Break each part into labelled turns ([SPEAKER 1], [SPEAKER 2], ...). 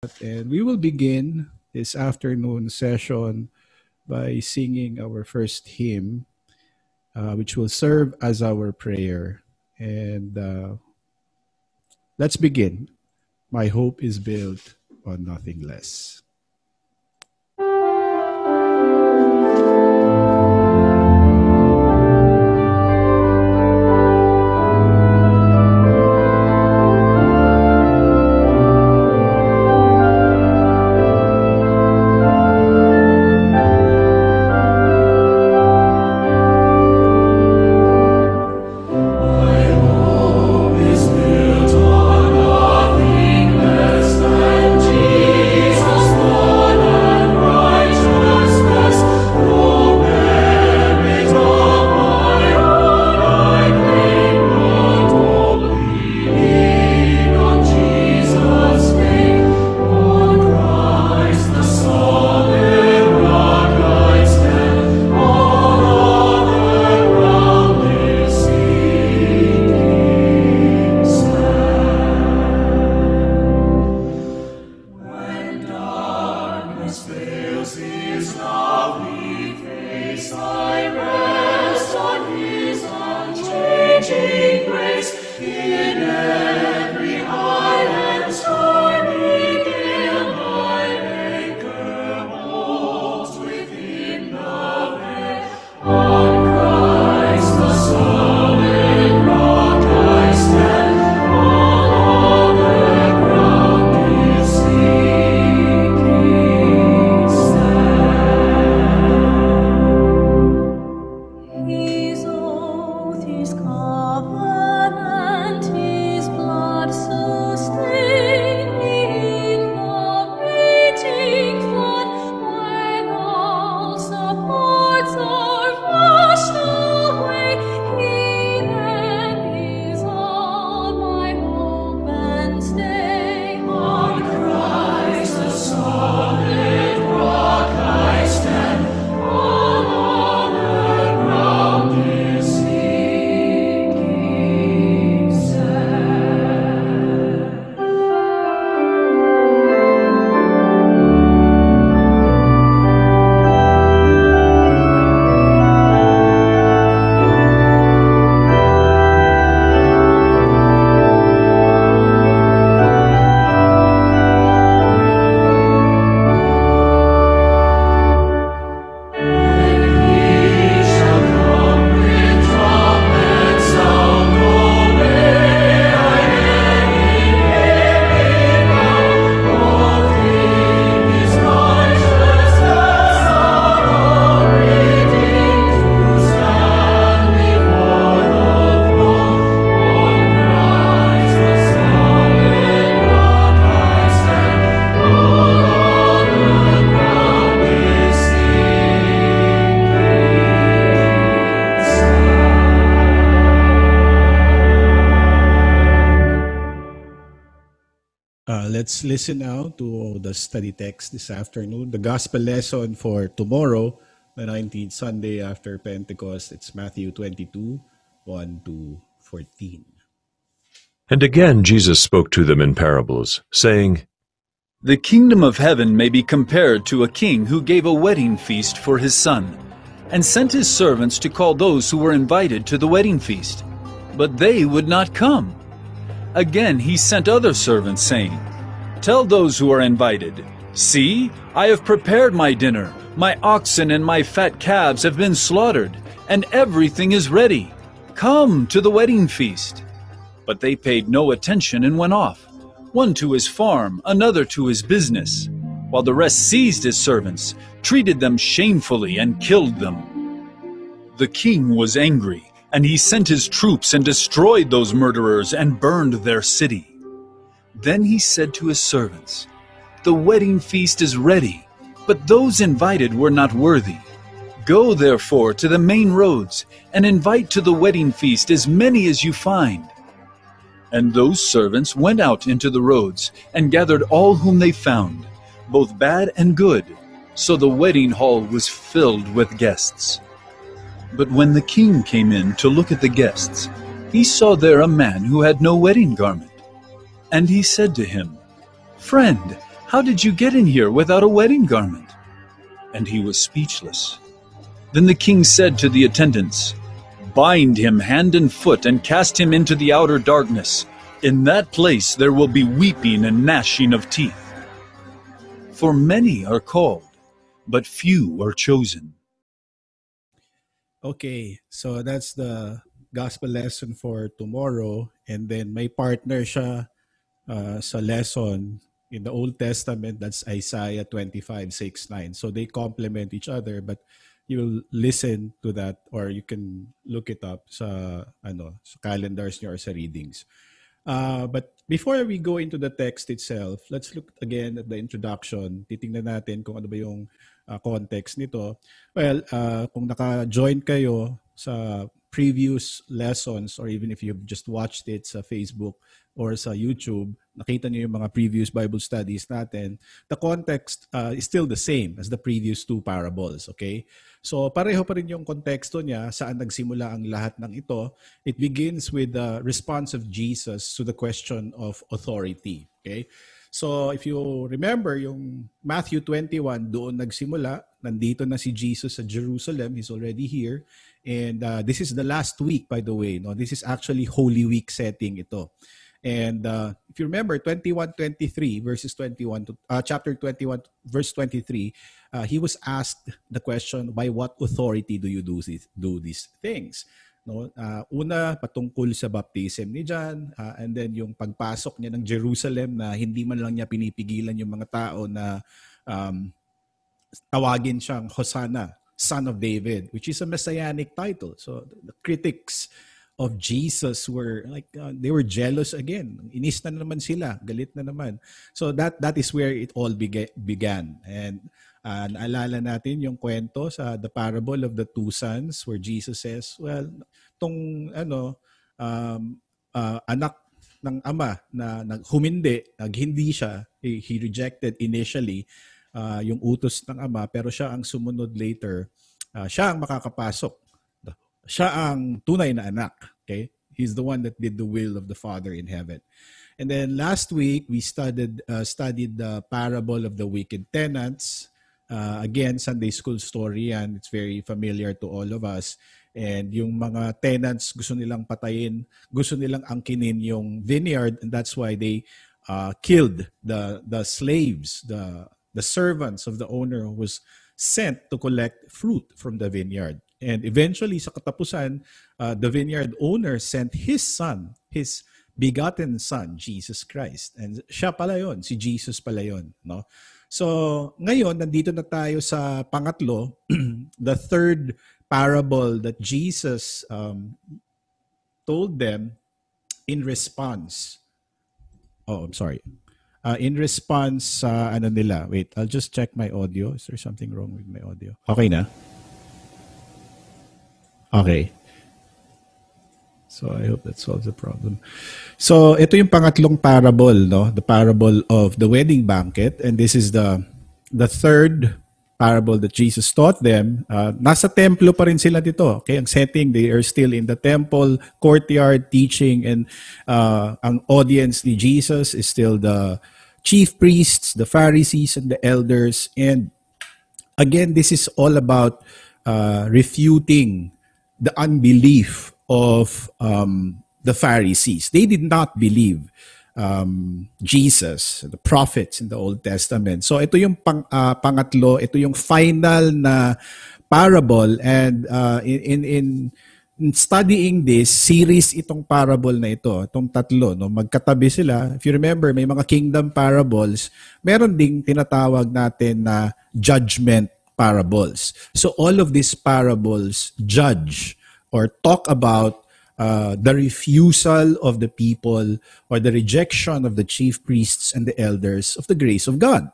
[SPEAKER 1] And we will begin this afternoon session by singing our first hymn, which will serve as our prayer. And let's begin. My hope is built on nothing less. Let's listen now to the study text this afternoon. The gospel lesson for tomorrow, the 19th Sunday after Pentecost, it's Matthew 22, 1 to 14.
[SPEAKER 2] And again Jesus spoke to them in parables, saying,
[SPEAKER 3] The kingdom of heaven may be compared to a king who gave a wedding feast for his son, and sent his servants to call those who were invited to the wedding feast. But they would not come. Again he sent other servants, saying, Tell those who are invited, See, I have prepared my dinner. My oxen and my fat calves have been slaughtered, and everything is ready. Come to the wedding feast. But they paid no attention and went off, one to his farm, another to his business, while the rest seized his servants, treated them shamefully, and killed them. The king was angry, and he sent his troops and destroyed those murderers and burned their city. Then he said to his servants, The wedding feast is ready, but those invited were not worthy. Go therefore to the main roads, and invite to the wedding feast as many as you find. And those servants went out into the roads, and gathered all whom they found, both bad and good, so the wedding hall was filled with guests. But when the king came in to look at the guests, he saw there a man who had no wedding garment. And he said to him, Friend, "How did you get in here without a wedding garment?" And he was speechless. Then the king said to the attendants, "Bind him hand and foot and cast him into the outer darkness. In that place there will be weeping and gnashing of teeth. For many are called, but few are chosen."
[SPEAKER 1] Okay, so that's the gospel lesson for tomorrow. And then may partner siya sa lesson in the Old Testament. That's Isaiah 25:6-9. So they complement each other, but you'll listen to that or you can look it up sa calendars niyo or sa readings. But before we go into the text itself, let's look again at the introduction. Titingnan natin kung ano ba yung context nito. Well, kung naka-join kayo sa previous lessons or even if you've just watched it sa Facebook or sa YouTube, nakita niyo yung mga previous Bible studies natin, the context is still the same as the previous two parables, okay? So pareho pa rin yung konteksto niya saan nagsimula ang lahat ng ito. It begins with the response of Jesus to the question of authority, okay? So if you remember yung Matthew 21, doon nagsimula, nandito na si Jesus sa Jerusalem, he's already here. And this is the last week, by the way. No? This is actually Holy Week setting ito. And if you remember, 21:23 verses 21 to chapter 21 verse 23, he was asked the question, by what authority do you do these things? No, una patungkol sa baptism ni John, and then yung pagpasok niya ng Jerusalem na hindi man lang niya pinipigilan yung mga tao na tawagin siyang Hosanna, Son of David, which is a messianic title. So the critics of Jesus were like they were jealous again. Inis na naman sila, galit na naman. So that is where it all began. And naalala natin yung kwento sa the parable of the two sons where Jesus says, well, tong anak ng ama na naghindi siya, he rejected initially yung utos ng ama, pero siya ang sumunod later, siya ang makakapasok. Siya ang tunay na anak. Okay? He's the one that did the will of the Father in heaven. And then last week, we studied the parable of the wicked tenants. Again, Sunday school story, and it's very familiar to all of us. And yung mga tenants, gusto nilang patayin, gusto nilang angkinin yung vineyard, and that's why they killed the slaves, the servants of the owner who was sent to collect fruit from the vineyard. And eventually, sa katapusan, the vineyard owner sent his son, his begotten son, Jesus Christ. And siya pala yun, si Jesus pala yun. No? So, ngayon, nandito na tayo sa pangatlo, the third parable that Jesus told them in response. Oh, I'm sorry. In response sa nila. Wait, I'll just check my audio. Is there something wrong with my audio? Okay na? Okay. So I hope that solves the problem. So ito yung pangatlong parable, no? The parable of the wedding banquet, and this is the third parable that Jesus taught them. Nasa templo pa rin sila dito. Okay, ang setting, they are still in the temple courtyard teaching, and ang audience ni Jesus is still the chief priests, the Pharisees, and the elders. And again, this is all about refuting the unbelief of the Pharisees. They did not believe Jesus, the prophets in the Old Testament. So ito yung pangatlo, ito yung final na parable, and in studying this series, itong parable na ito, itong tatlo, no, magkatabi sila. If you remember, may mga kingdom parables, meron ding tinatawag natin na judgment parables. So all of these parables judge or talk about the refusal of the people or the rejection of the chief priests and the elders of the grace of God.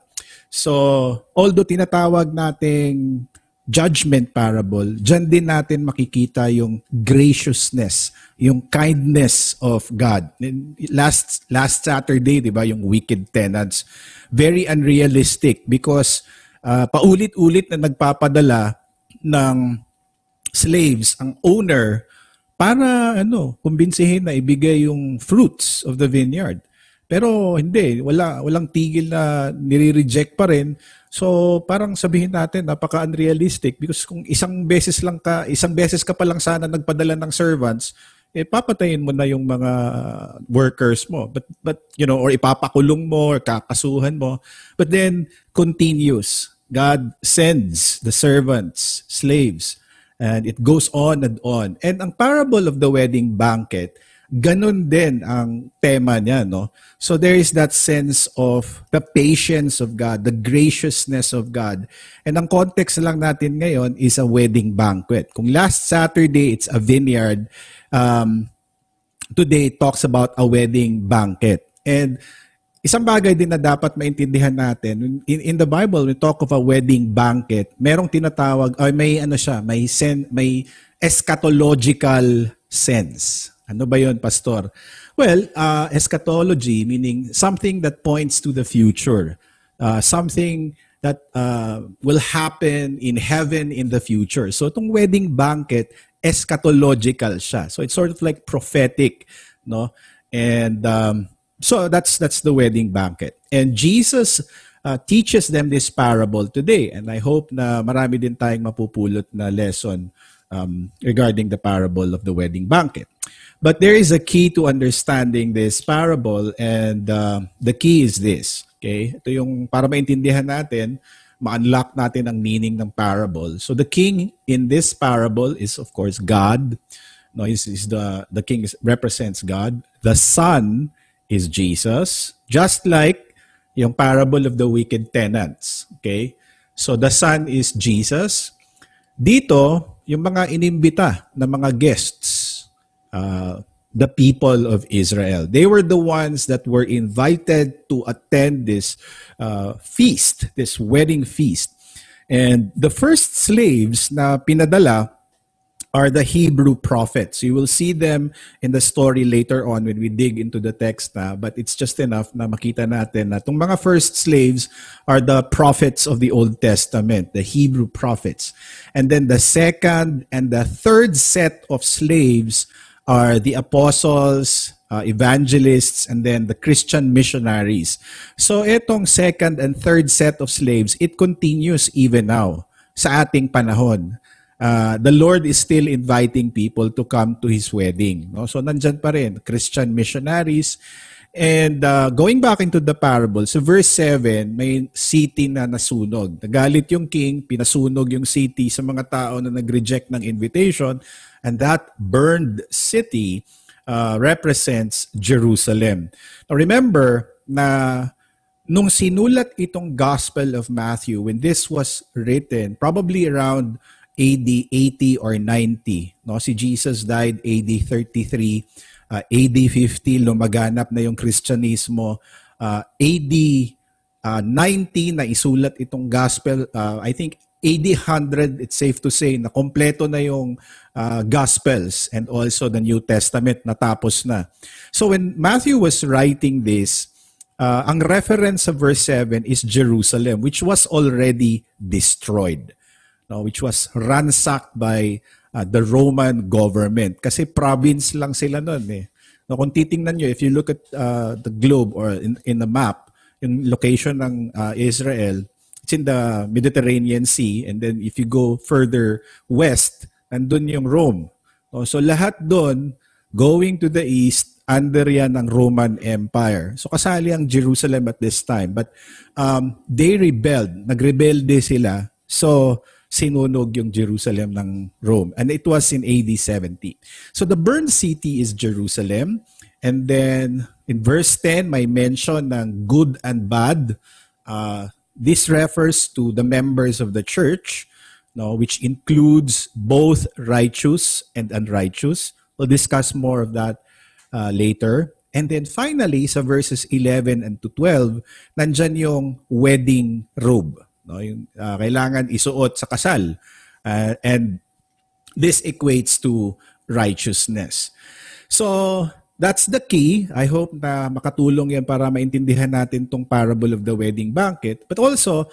[SPEAKER 1] So although tinatawag nating judgment parable, dyan din natin makikita yung graciousness, yung kindness of God. Last Saturday, di ba, yung wicked tenants, very unrealistic because paulit-ulit na nagpapadala ng slaves ang owner para kumbinsihin na ibigay yung fruits of the vineyard. Pero hindi, walang tigil na nire-reject pa rin. So parang sabihin natin napaka-unrealistic because kung isang beses ka pa lang sana nagpadala ng servants, papatayin mo na yung mga workers mo. But or ipapakulong mo or kakasuhan mo. But then continues. God sends the servants, slaves, and it goes on and on. And ang parable of the wedding banquet, ganun din ang tema niya, no? So there is that sense of the patience of God, the graciousness of God. And ang context lang natin ngayon is a wedding banquet. Kung last Saturday it's a vineyard, today it talks about a wedding banquet. And isang bagay din na dapat maintindihan natin, in the Bible, we talk of a wedding banquet, merong tinatawag, may eschatological sense. Ano ba yun, Pastor? Well, eschatology, meaning something that points to the future. Something that will happen in heaven in the future. So itong wedding banquet, eschatological siya. So it's sort of like prophetic, no? And so that's the wedding banquet. And Jesus teaches them this parable today. And I hope na marami din tayong mapupulot na lesson regarding the parable of the wedding banquet. But there is a key to understanding this parable, and the key is this. Okay? Ito yung para maintindihan natin, ma-unlock natin ang meaning ng parable. So the king in this parable is of course God. No, the king represents God. The son is Jesus, just like yung parable of the wicked tenants. Okay? So the son is Jesus. Dito, yung mga inimbita na mga guests, the people of Israel. They were the ones that were invited to attend this feast, this wedding feast. And the first slaves na pinadala are the Hebrew prophets. You will see them in the story later on when we dig into the text na, but it's just enough na makita natin na itong mga first slaves are the prophets of the Old Testament, the Hebrew prophets. And then the second and the third set of slaves are the apostles, evangelists, and then the Christian missionaries. So itong second and third set of slaves, it continues even now sa ating panahon. The Lord is still inviting people to come to His wedding. No? So nandyan pa rin, Christian missionaries. And going back into the parable, so verse 7, may city na nasunog. Nagalit yung king, pinasunog yung city sa mga tao na nag-reject ng invitation. And that burned city represents Jerusalem. Now remember na nung sinulat itong Gospel of Matthew, when this was written, probably around AD 80 or 90. No? Si Jesus died AD 33, AD 50, lumaganap na yung Kristyanismo. AD 90 na isulat itong gospel. I think AD 100, it's safe to say, na kompleto na yung Gospels and also the New Testament, natapos na. So when Matthew was writing this, ang reference sa verse 7 is Jerusalem, which was already destroyed. No, which was ransacked by the Roman government. Kasi province lang sila nun eh. No, kung titingnan nyo, if you look at the globe or in the map, yung location ng Israel, it's in the Mediterranean Sea. And then if you go further west, nandun yung Rome. No, so lahat doon, going to the east, under yan ng Roman Empire. So kasali ang Jerusalem at this time. But they rebelled. Nagrebelde sila. So sinunog yung Jerusalem ng Rome. And it was in AD 70. So the burned city is Jerusalem. And then in verse 10, may mention ng good and bad. This refers to the members of the church, no, which includes both righteous and unrighteous. We'll discuss more of that later. And then finally, sa verses 11 and to 12, nandyan yung wedding robe. No, yung kailangan isuot sa kasal. And this equates to righteousness. So, that's the key. I hope na makatulong yan para maintindihan natin tong parable of the wedding banquet. But also,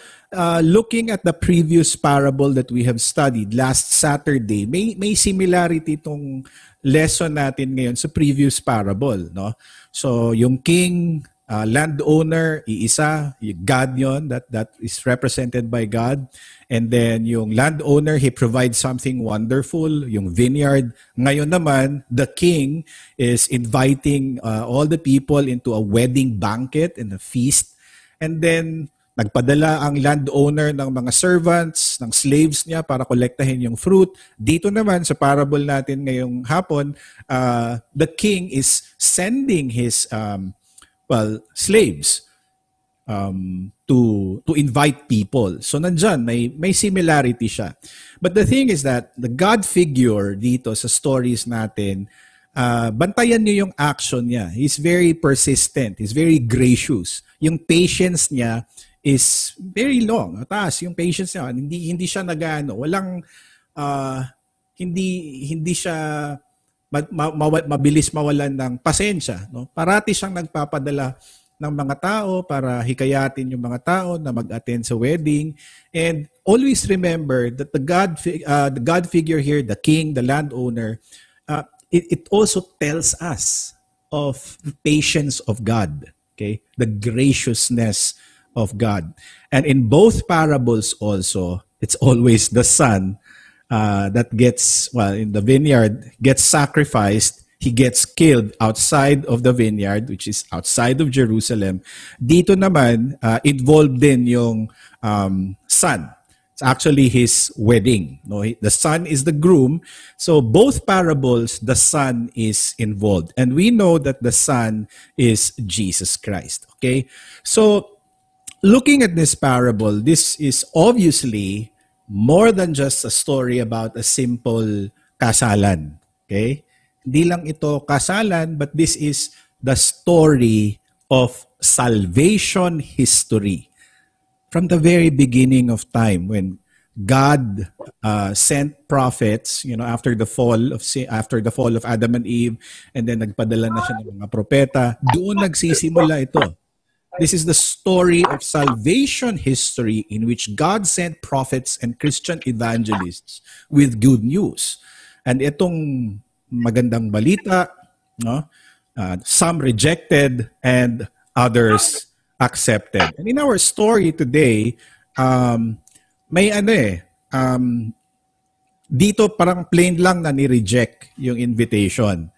[SPEAKER 1] looking at the previous parable that we have studied last Saturday, may similarity tong lesson natin ngayon sa previous parable. No? So, yung king landowner, iisa, God yon, that is represented by God. And then yung landowner, he provides something wonderful, yung vineyard. Ngayon naman, the king is inviting all the people into a wedding banquet and a feast. And then nagpadala ang landowner ng mga servants, ng slaves niya para kolektahin yung fruit. Dito naman sa parable natin ngayong hapon, the king is sending his slaves to invite people. So nandyan, may similarity siya. But the thing is that the God figure dito sa stories natin, bantayan niyo yung action niya. He's very persistent. He's very gracious. Yung patience niya is very long. Taas yung patience niya. Hindi siya nagano, walang hindi siya mabilis mawalan ng pasensya, no? Parati siyang nagpapadala ng mga tao para hikayatin yung mga tao na mag-attend sa wedding. And always remember that the God figure here, the king, the landowner, it also tells us of the patience of God, okay? The graciousness of God. And in both parables also, it's always the son that gets, in the vineyard, gets sacrificed. He gets killed outside of the vineyard, which is outside of Jerusalem. Dito naman, involved din yung son. It's actually his wedding. No? The son is the groom. So both parables, the son is involved. And we know that the son is Jesus Christ. Okay? So, looking at this parable, this is obviously more than just a story about a simple kasalan. Okay? Hindi lang ito kasalan, but this is the story of salvation history. From the very beginning of time, when God sent prophets, after the fall of Adam and Eve, and then nagpadala na siya ng mga propeta, doon nagsisimula ito. This is the story of salvation history in which God sent prophets and Christian evangelists with good news. And itong magandang balita, no? Some rejected and others accepted. And in our story today, may dito parang plain lang na ni-reject yung invitation.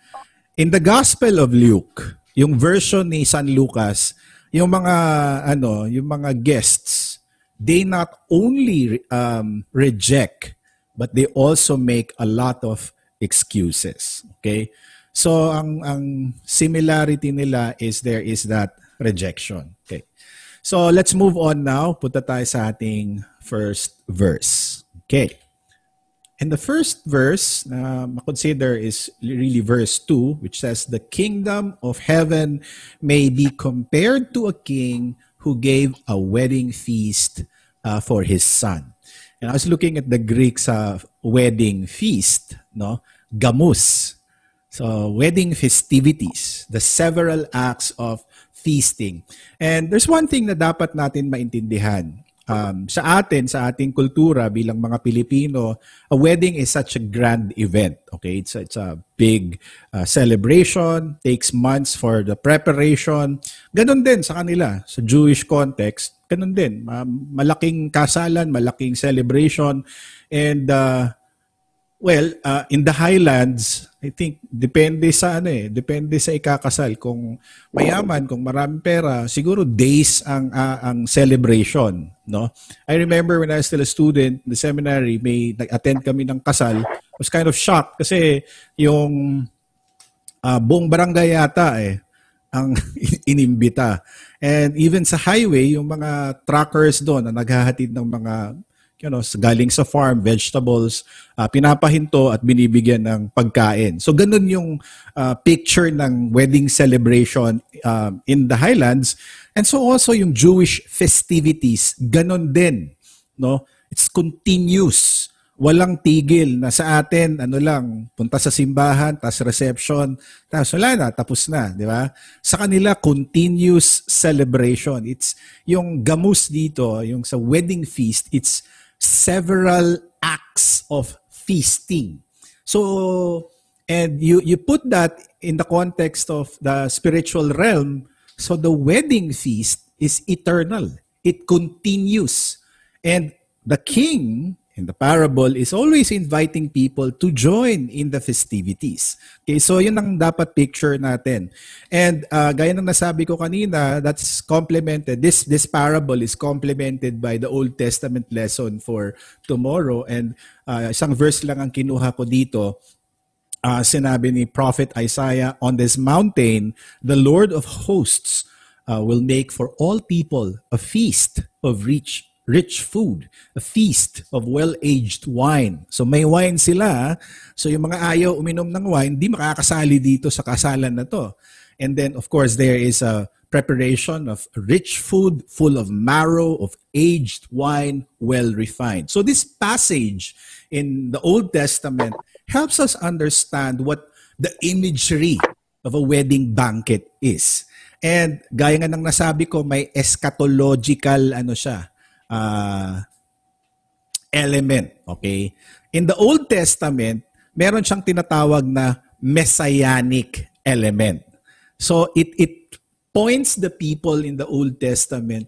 [SPEAKER 1] In the Gospel of Luke, yung version ni San Lucas, yung mga guests, they not only reject, but they also make a lot of excuses. Okay? So ang similarity nila is there is that rejection. Okay. So let's move on now. Punta tayo sa ating first verse. Okay. And the first verse na consider is really verse 2, which says, "The kingdom of heaven may be compared to a king who gave a wedding feast for his son." And I was looking at the Greek sa wedding feast, no? Gamos. So, wedding festivities, the several acts of feasting. And there's one thing na dapat natin maintindihan. Sa ating kultura bilang mga Pilipino, a wedding is such a grand event. Okay, it's a big celebration, takes months for the preparation. Ganon din sa kanila, sa Jewish context, ganon din. Malaking kasalan, malaking celebration. And in the highlands, I think depende sa ikakasal. Kung mayaman, kung maraming pera, siguro days ang celebration, no? I remember when I was still a student in the seminary, may nag-attend kami ng kasal. I was kind of shocked kasi yung buong barangay yata ang inimbita. And even sa highway, yung mga truckers doon na naghahatid ng mga galing sa farm, vegetables, pinapahinto at binibigyan ng pagkain. So ganun yung picture ng wedding celebration in the highlands. And so also yung Jewish festivities, ganun din, no? It's continuous. Walang tigil na sa atin, punta sa simbahan, tas reception, tas wala na, tapos na, di ba? Sa kanila, continuous celebration. It's yung gamus dito, yung sa wedding feast, it's several acts of feasting. So, and you put that in the context of the spiritual realm, So the wedding feast is eternal. It continues. And the king in the parable is always inviting people to join in the festivities. Okay, so yun ang dapat picture natin. And gaya ng nasabi ko kanina, that's complemented. This parable is complemented by the Old Testament lesson for tomorrow. And isang verse lang ang kinuha ko dito. Sinabi ni Prophet Isaiah, on this mountain, the Lord of hosts will make for all people a feast of rich food, a feast of well-aged wine. So may wine sila. So yung mga ayaw uminom ng wine, di makakasali dito sa kasalan na to. And then, of course, there is a preparation of rich food full of marrow, of aged wine, well-refined. So this passage in the Old Testament helps us understand what the imagery of a wedding banquet is. And gaya nga ng nasabi ko, may eschatological element. Okay? In the Old Testament, meron siyang tinatawag na messianic element. So it points the people in the Old Testament,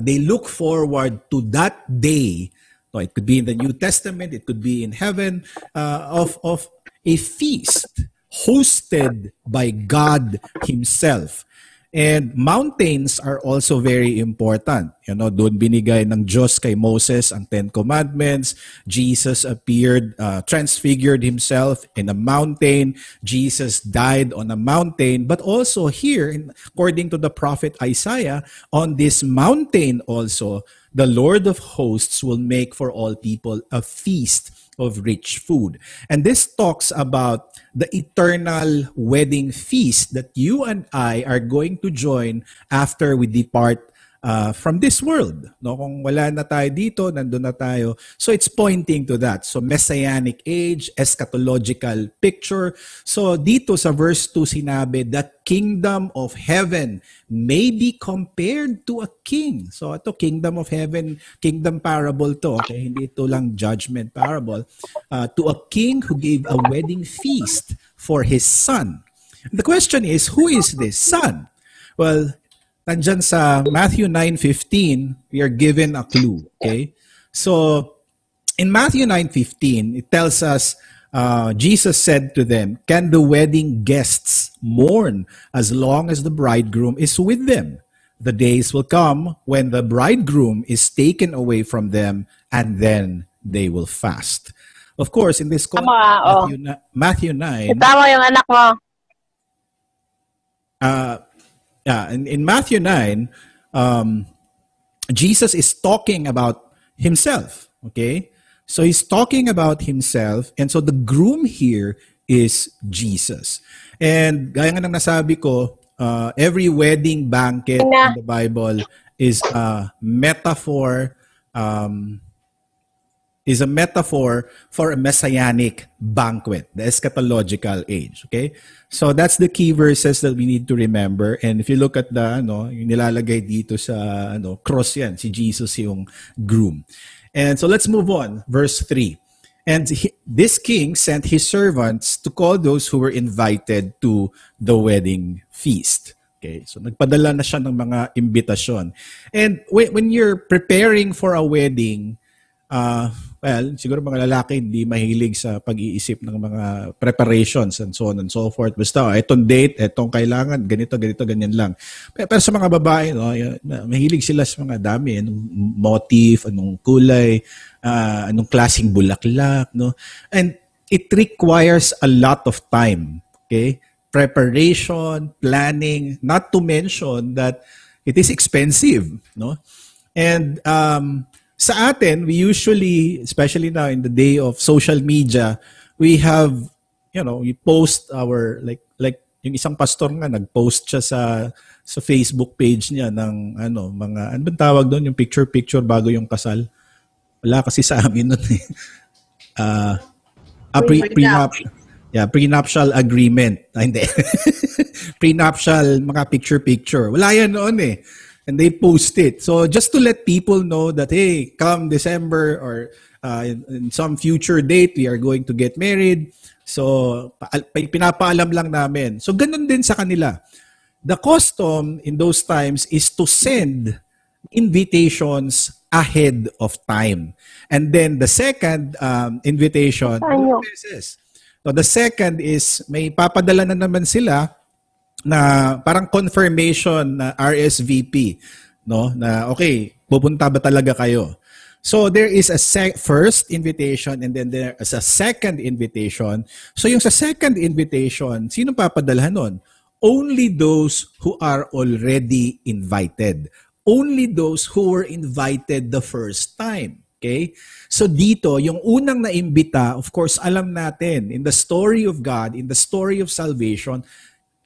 [SPEAKER 1] they look forward to that day. So it could be in the New Testament, it could be in heaven, of a feast hosted by God Himself. And mountains are also very important. You know, doon binigay ng Diyos kay Moses ang Ten Commandments. Jesus appeared, transfigured himself in a mountain. Jesus died on a mountain. But also here, according to the prophet Isaiah, on this mountain also, the Lord of hosts will make for all people a feast of rich food. And this talks about the eternal wedding feast that you and I are going to join after we depart from this world. No, kung wala na tayo dito, nandun na tayo. So it's pointing to that. So messianic age, eschatological picture. So dito sa verse 2 sinabi, the kingdom of heaven may be compared to a king. So ito, kingdom of heaven, kingdom parable to. Okay? Hindi ito lang judgment parable. To a king who gave a wedding feast for his son. The question is, who is this son? Well, nandyan sa Matthew 9:15, we are given a clue. Okay? So, in Matthew 9:15, it tells us, Jesus said to them, can the wedding guests mourn as long as the bridegroom is with them? The days will come when the bridegroom is taken away from them, and then they will fast. Of course, in this context, Matthew 9...
[SPEAKER 4] Tama yung anak mo.
[SPEAKER 1] In Matthew 9, Jesus is talking about himself. Okay? So he's talking about himself, and so the groom here is Jesus. And gaya nga ng nasabi ko, every wedding banquet in the Bible is a metaphor for a messianic banquet, the eschatological age. Okay? So that's the key verses that we need to remember. And if you look at the, yung nilalagay dito sa, cross yan, si Jesus yung groom. And so let's move on. Verse 3. And this king sent his servants to call those who were invited to the wedding feast. Okay, so nagpadala na siya ng mga imbitasyon. And when you're preparing for a wedding, well, siguro mga lalaki hindi mahilig sa pag-iisip ng mga preparations and so on and so forth. Basta, etong date, etong kailangan, ganito, ganyan lang. Pero sa mga babae, mahilig sila sa mga dami, anong motif, anong kulay, anong klaseng bulaklak, no? And it requires a lot of time, okay? Preparation, planning, not to mention that it is expensive, no? And sa atin, we usually, especially now in the day of social media, we have, we post our, like yung isang pastor nga, nag-post siya sa Facebook page niya ng, mga, ano bang tawag doon, yung picture bago yung kasal? Wala kasi sa amin nun eh. Prenuptial agreement. Hindi. Prenuptial, mga picture. Wala yan noon eh. And they post it. So just to let people know that, hey, come December or in some future date, we are going to get married. So pinapaalam lang namin. So ganun din sa kanila. The custom in those times is to send invitations ahead of time. And then the second invitation, so the second is may papadala na naman sila na parang confirmation na RSVP, no? Na okay, pupunta ba talaga kayo? So there is a first invitation and then there is a second invitation. So yung sa second invitation, sino papadalhan nun? Only those who are already invited. Only those who were invited the first time. Okay? So dito, yung unang naimbita, of course, alam natin, in the story of God, in the story of salvation,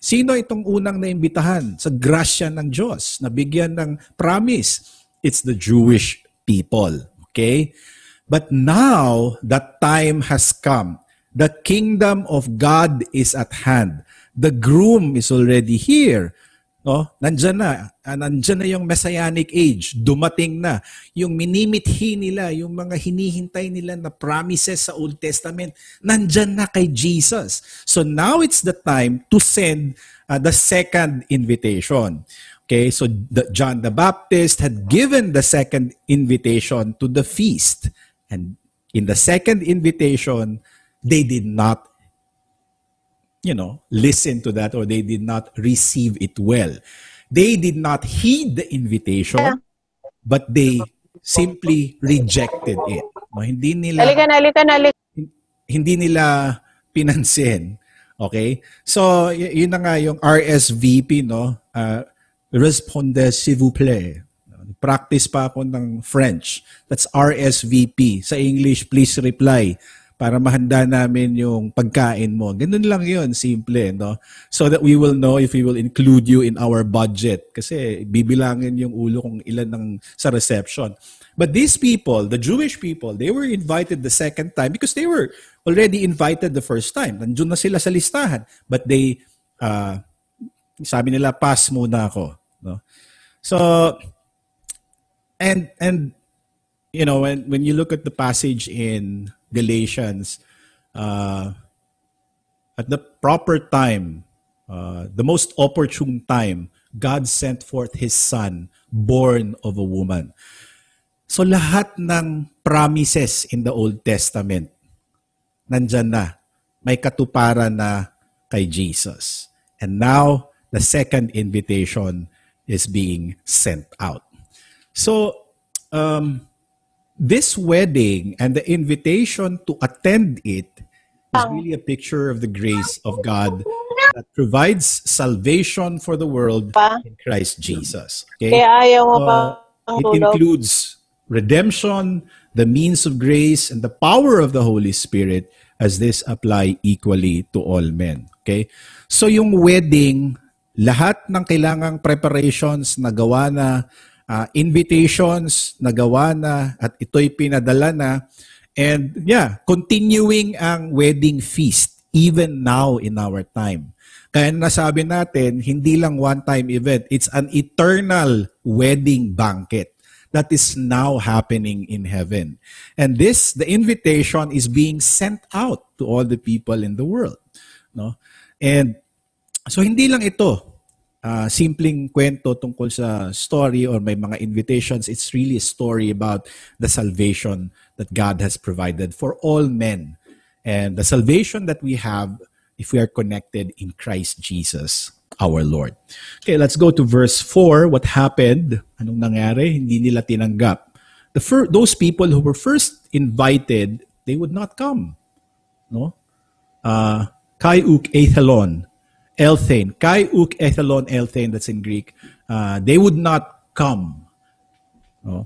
[SPEAKER 1] sino itong unang naimbitahan sa grasya ng Diyos, nabigyan ng promise? It's the Jewish people. Okay? But now, that time has come. The kingdom of God is at hand. The groom is already here. No? Nandyan na yung messianic age. Dumating na. Yung minimithi nila, yung mga hinihintay nila na promises sa Old Testament, nandyan na kay Jesus. So now it's the time to send the second invitation. Okay, so John the Baptist had given the second invitation to the feast. And in the second invitation, they did not, listen to that, or they did not receive it well. They did not heed the invitation, but they simply rejected it. No, hindi nila pinansin. Okay? So, yun na nga yung RSVP, no? Répondez s'il vous plaît. Practice pa ako ng French. That's RSVP. Sa English, please reply para mahanda namin yung pagkain mo. Ganun lang yun, simple, no? So that we will know if we will include you in our budget. Kasi bibilangin yung ulo kung ilan sa reception. But these people, the Jewish people, they were invited the second time because they were already invited the first time. Nandiyan na sila sa listahan. But they, sabi nila, pass muna ako. No? So, and when you look at the passage in Galatians, at the proper time, the most opportune time, God sent forth His Son, born of a woman. So lahat ng promises in the Old Testament, nandyan na. May katuparan na kay Jesus. And now, the second invitation is being sent out. So, this wedding and the invitation to attend it is really a picture of the grace of God that provides salvation for the world in Christ Jesus. Okay? It includes redemption, the means of grace, and the power of the Holy Spirit, as this apply equally to all men. Okay? So yung wedding, lahat ng kailangang preparations na gawa na, invitations na gawa na, at ito'y pinadala na, and continuing ang wedding feast even now in our time. Kaya nasabi natin, hindi lang one-time event, it's an eternal wedding banquet that is now happening in heaven. And the invitation is being sent out to all the people in the world. No? And so hindi lang ito, simpleng kwento tungkol sa story or may mga invitations. It's really a story about the salvation that God has provided for all men. And the salvation that we have if we are connected in Christ Jesus, our Lord. Okay, let's go to verse 4. What happened? Anong nangyari? Hindi nila tinanggap. Those people who were first invited, they would not come. No? Kai uk ethelon, elthane. Kai uk ethelon, elthane, that's in Greek. They would not come. No?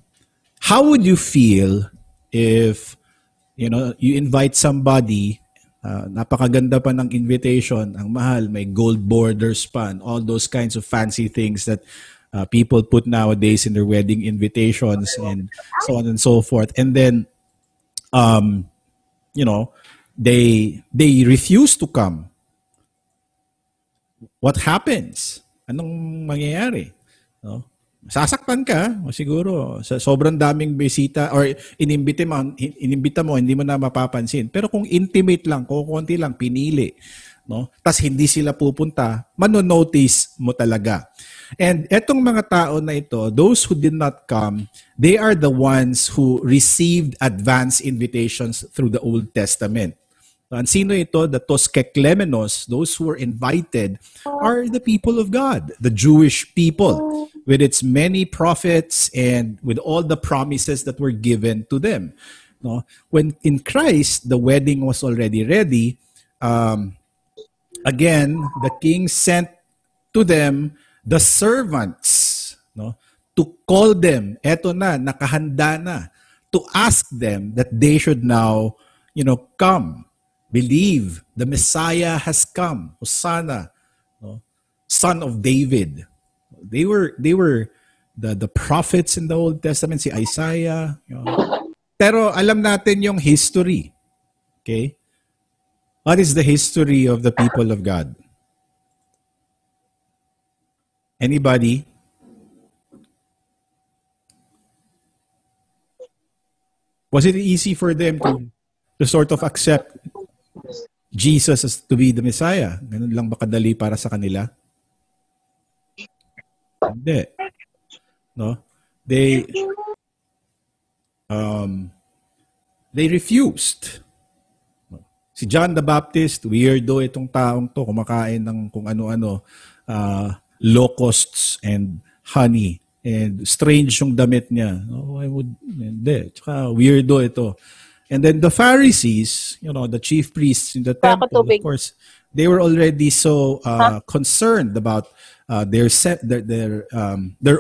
[SPEAKER 1] How would you feel if you invite somebody, napakaganda pa ng invitation, ang mahal, may gold borders pa, and all those kinds of fancy things that people put nowadays in their wedding invitations and so on and so forth. And then, they refuse to come. What happens? Anong mangyayari? No? Sasaktan ka, o siguro, sa sobrang daming bisita, or inimbita mo, hindi mo na mapapansin. Pero kung intimate lang, kukunti lang, pinili, no? Tas hindi sila pupunta, mano-notice mo talaga. And etong mga tao na ito, those who did not come, they are the ones who received advance invitations through the Old Testament. And sino ito? The toskeklemenos, those who were invited, are the people of God, the Jewish people, with its many prophets and with all the promises that were given to them. No? When in Christ, the wedding was already ready, again, the king sent to them the servants, no, to call them, eto na, nakahanda na, to ask them that they should now, come, believe, the Messiah has come, Hosanna, no, son of David. They were the prophets in the Old Testament, si Isaiah. Pero alam natin yung history. Okay? What is the history of the people of God? Anybody? Was it easy for them to sort of accept Jesus as to be the Messiah? Ganun lang ba kadali para sa kanila? Hindi. No? They refused. Si John the Baptist, weirdo itong taong to, kumakain ng kung ano-ano, locusts and honey. And strange yung damit niya. Oh, hindi. Tsaka weirdo ito. And then the Pharisees, the chief priests in the temple, of course, they were already so concerned about their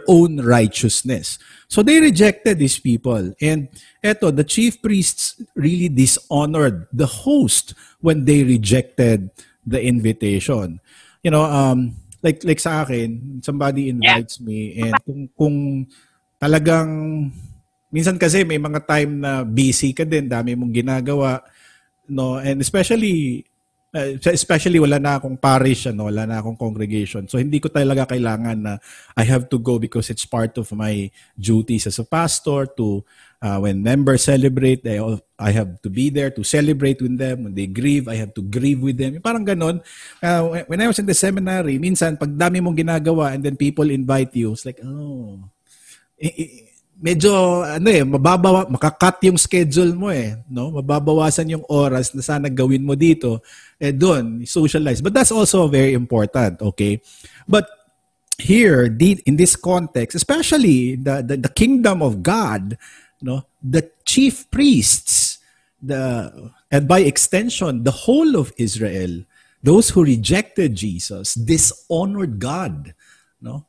[SPEAKER 1] own righteousness. So they rejected these people. And the chief priests really dishonored the host when they rejected the invitation. Like sa akin, somebody invites me, and kung talagang, minsan kasi may mga time na busy ka din, dami mong ginagawa, no, and especially wala na akong parish, wala na akong congregation. So hindi ko talaga kailangan na I have to go because it's part of my duties as a pastor to when members celebrate, I have to be there to celebrate with them. When they grieve, I have to grieve with them. Parang ganon. When I was in the seminary, minsan pag dami mong ginagawa and then people invite you, it's like, medyo makakat yung schedule mo no? Mababawasan yung oras na sana gawin mo dito, doon socialize. But that's also very important, okay? But here, in this context, especially the kingdom of God, no, the chief priests, and by extension, the whole of Israel, those who rejected Jesus, dishonored God, no?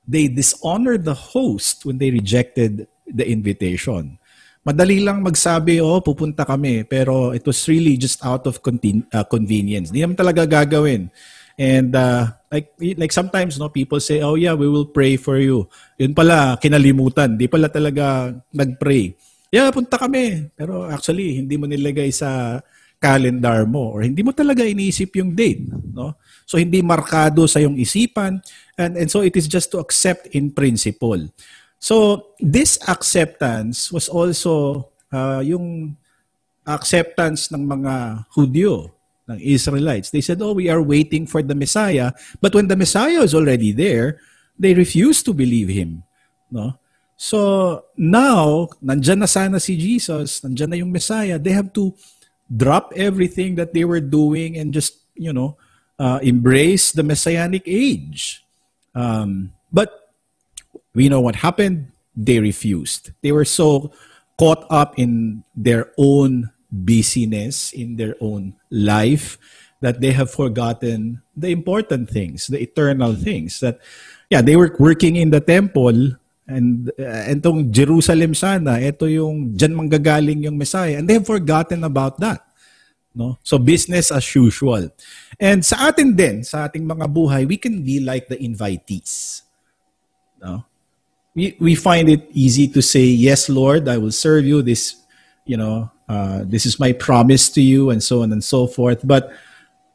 [SPEAKER 1] They dishonored the host when they rejected the invitation. Madali lang magsabi, pupunta kami, pero it was really just out of convenience. Di naman talaga gagawin. And like sometimes, people say, oh yeah, we will pray for you. Yun pala, kinalimutan. Di pala talaga nag-pray. Yeah, punta kami. Pero actually, hindi mo nilagay sa calendar mo or hindi mo talaga iniisip yung date, no? So hindi markado sa yung isipan, and so it is just to accept in principle. So this acceptance was also yung acceptance ng mga Hudyo, ng Israelites. They said, we are waiting for the Messiah, but when the Messiah is already there, they refuse to believe him, no? So now, nandyan na sana si Jesus, nandyan na yung Messiah, they have to drop everything that they were doing and just, embrace the Messianic age. But we know what happened. They refused. They were so caught up in their own busyness, in their own life, that they have forgotten the important things, the eternal things. That, they were working in the temple, and itong Jerusalem sana, ito yung dyan manggagaling yung Messiah, and they have forgotten about that. No? So business as usual. And sa atin din, sa ating mga buhay, we can be like the invitees. No? We find it easy to say, yes, Lord, I will serve you. This, this is my promise to you, and so on and so forth. But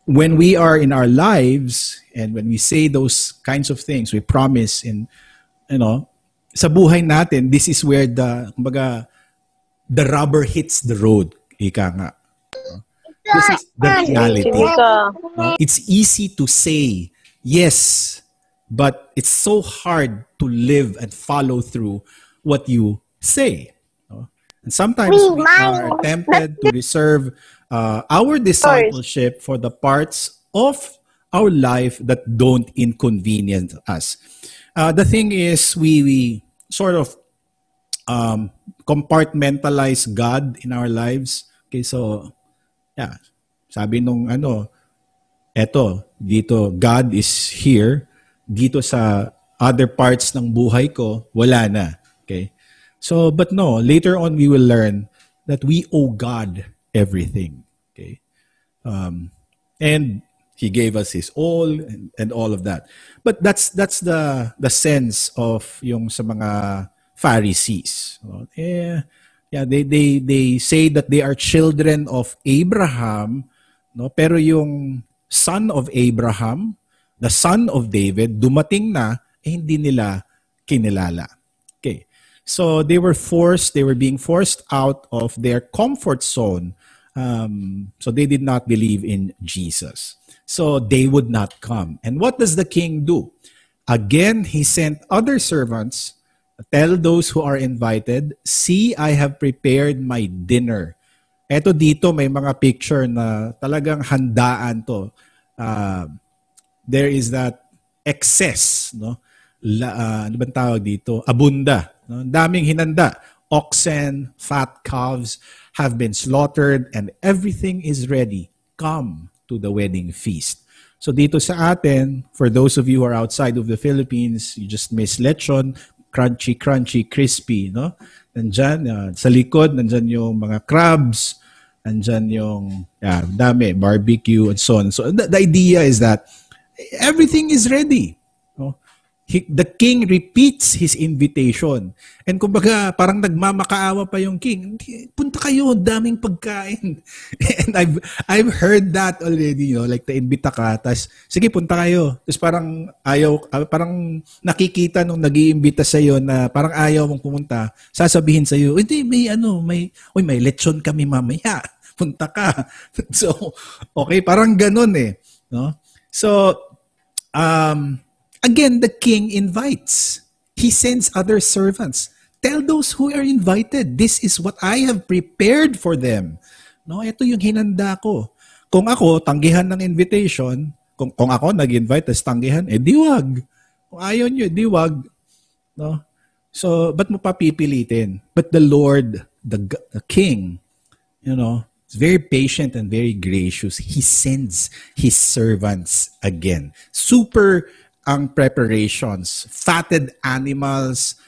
[SPEAKER 1] when we are in our lives, and when we say those kinds of things, we promise, and, sa buhay natin, this is where the rubber hits the road. Ika nga.
[SPEAKER 4] This is the reality. It's easy to say yes, but it's so hard to live and follow through what you say. And sometimes we are tempted to reserve our discipleship for the parts of our life that don't inconvenience us. The thing is, we sort of compartmentalize God in our lives. Okay, so, yeah, sabi nung eto, dito, God is here. Dito sa other parts ng buhay ko, wala na. Okay? So, but no, later on we will learn that we owe God everything. Okay? And He gave us His all and all of that. But that's the sense of yung sa mga Pharisees. Yeah, they say that they are children of Abraham, no? Pero yung son of Abraham, the son of David, dumating na, hindi nila kinilala. Okay. So they were being forced out of their comfort zone. So they did not believe in Jesus. So they would not come. And what does the king do? Again, he sent other servants, tell those who are invited, see, I have prepared my dinner. Eto dito, may mga picture na talagang handaan to. There is that excess, no? Ano bang tawag dito? Abunda. No? Daming hinanda. Oxen, fat calves have been slaughtered and everything is ready. Come to the wedding feast. So dito sa atin, for those of you who are outside of the Philippines, you just miss lechon, crunchy, crispy, no? Nandyan, sa likod, nandyan yung mga crabs, nandyan yung, dami, barbecue, and so on. So the idea is that everything is ready. No? The king repeats his invitation. And kumbaga, parang nagmamakaawa pa yung king. Punta kayo, daming pagkain. And I've heard that already, like naimbita ka, tas sige, punta kayo. Tapos parang nakikita nung nag-iimbita sa'yo na parang ayaw mong pumunta, sasabihin sa'yo, hindi, may lechon kami mamaya. Punta ka. So, okay, parang ganun eh. No? So, again, the king invites. He sends other servants. Tell those who are invited, this is what I have prepared for them. No, ito yung hinanda ko. Kung ako, tanggihan ng invitation, kung ako nag-invite, tas tanggihan, di wag. Kung ayaw nyo, di wag. No? So, ba't mo papipilitin? But the Lord, the king, is very patient and very gracious. He sends his servants again. Super ang preparations. Fatted animals,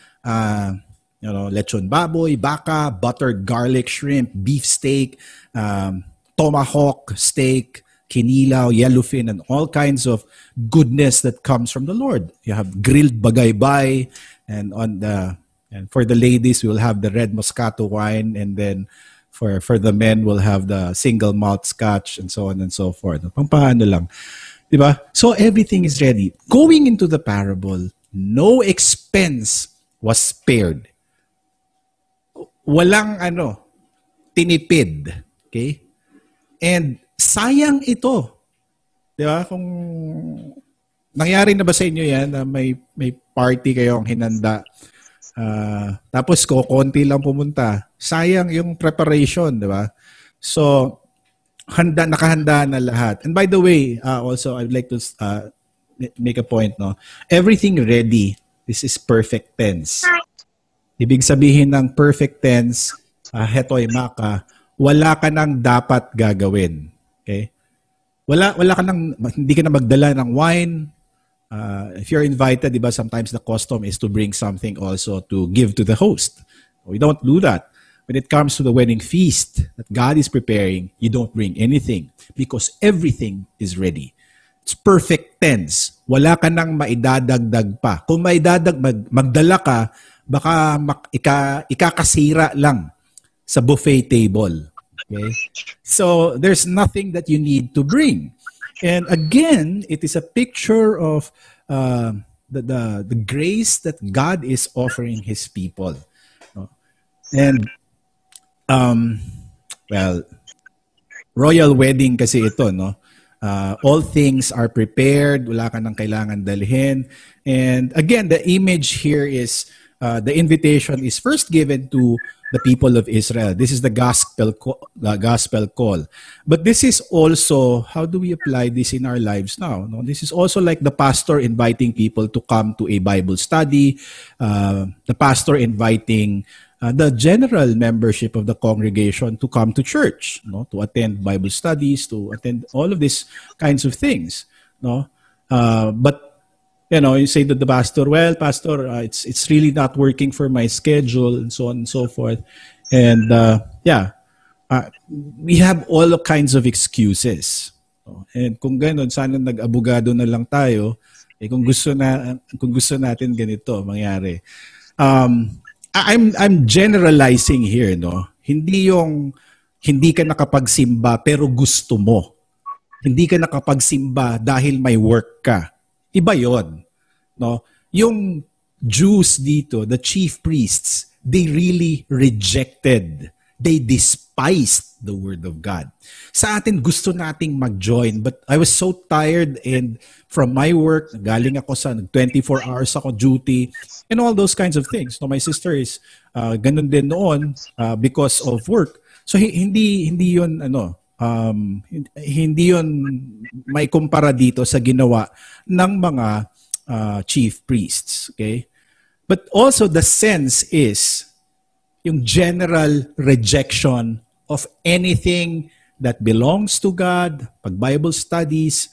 [SPEAKER 4] lechon baboy, baka, buttered garlic shrimp, beef steak, tomahawk steak, kinilaw, yellowfin, and all kinds of goodness that comes from the Lord. You have grilled bagaybay, and for the ladies, we will have the red Moscato wine, and then for the men, we'll have the single malt scotch, and so on and so forth. Pampaano lang. Diba? So everything is ready. Going into the parable, no expense was spared. Walang tinipid. Okay? And sayang ito. Diba? Kung nangyari na ba sa inyo yan na may party kayong hinanda, tapos konti lang pumunta, sayang yung preparation, diba? So, nakahanda na lahat. And by the way, also, I'd like to make a point, no? Everything ready, this is perfect tense. Ibig sabihin ng perfect tense, hetoy maka, wala ka nang dapat gagawin. Okay? Wala ka nang, hindi ka na magdala ng wine. If you're invited, diba, sometimes the custom is to bring something also to give to the host. We don't do that. When it comes to the wedding feast that God is preparing, you don't bring anything because everything is ready. It's perfect tense. Wala ka nang maidadagdag pa. Kung magdala ka, baka ikakasira lang sa buffet table. Okay? So there's nothing that you need to bring. And again, it is a picture of the grace that God is offering His people. And well, royal wedding kasi ito, no? All things are prepared, wala ka nang kailangan dalhin. And again, the image here is the invitation is first given to the people of Israel. This is the gospel call. But this is also, how do we apply this in our lives now? No? This is also like the pastor inviting people to come to a Bible study, the pastor inviting the general membership of the congregation to come to church, no, to attend Bible studies, to attend all of these kinds of things, no. But you say to the pastor, well, pastor, it's really not working for my schedule, and so on and so forth, and we have all kinds of excuses, no? And kung ganon, sana nag-abogado na lang tayo, kung gusto natin ganito mangyari. I'm generalizing here, no? Hindi yung hindi ka nakapagsimba pero gusto mo. Hindi ka nakapagsimba dahil may work ka. Iba 'yon, no? Yung Jews dito, the chief priests, they really rejected. They despised the word of God. Sa atin, gusto nating mag-join, but I was so tired and from my work, galing ako sa 24 hours ako duty, and all those kinds of things. So my sister is ganun din noon because of work. So hindi yun hindi yun may kumpara dito sa ginawa ng mga chief priests, okay? But also the sense is yung general rejection of anything that belongs to God. Pag Bible studies,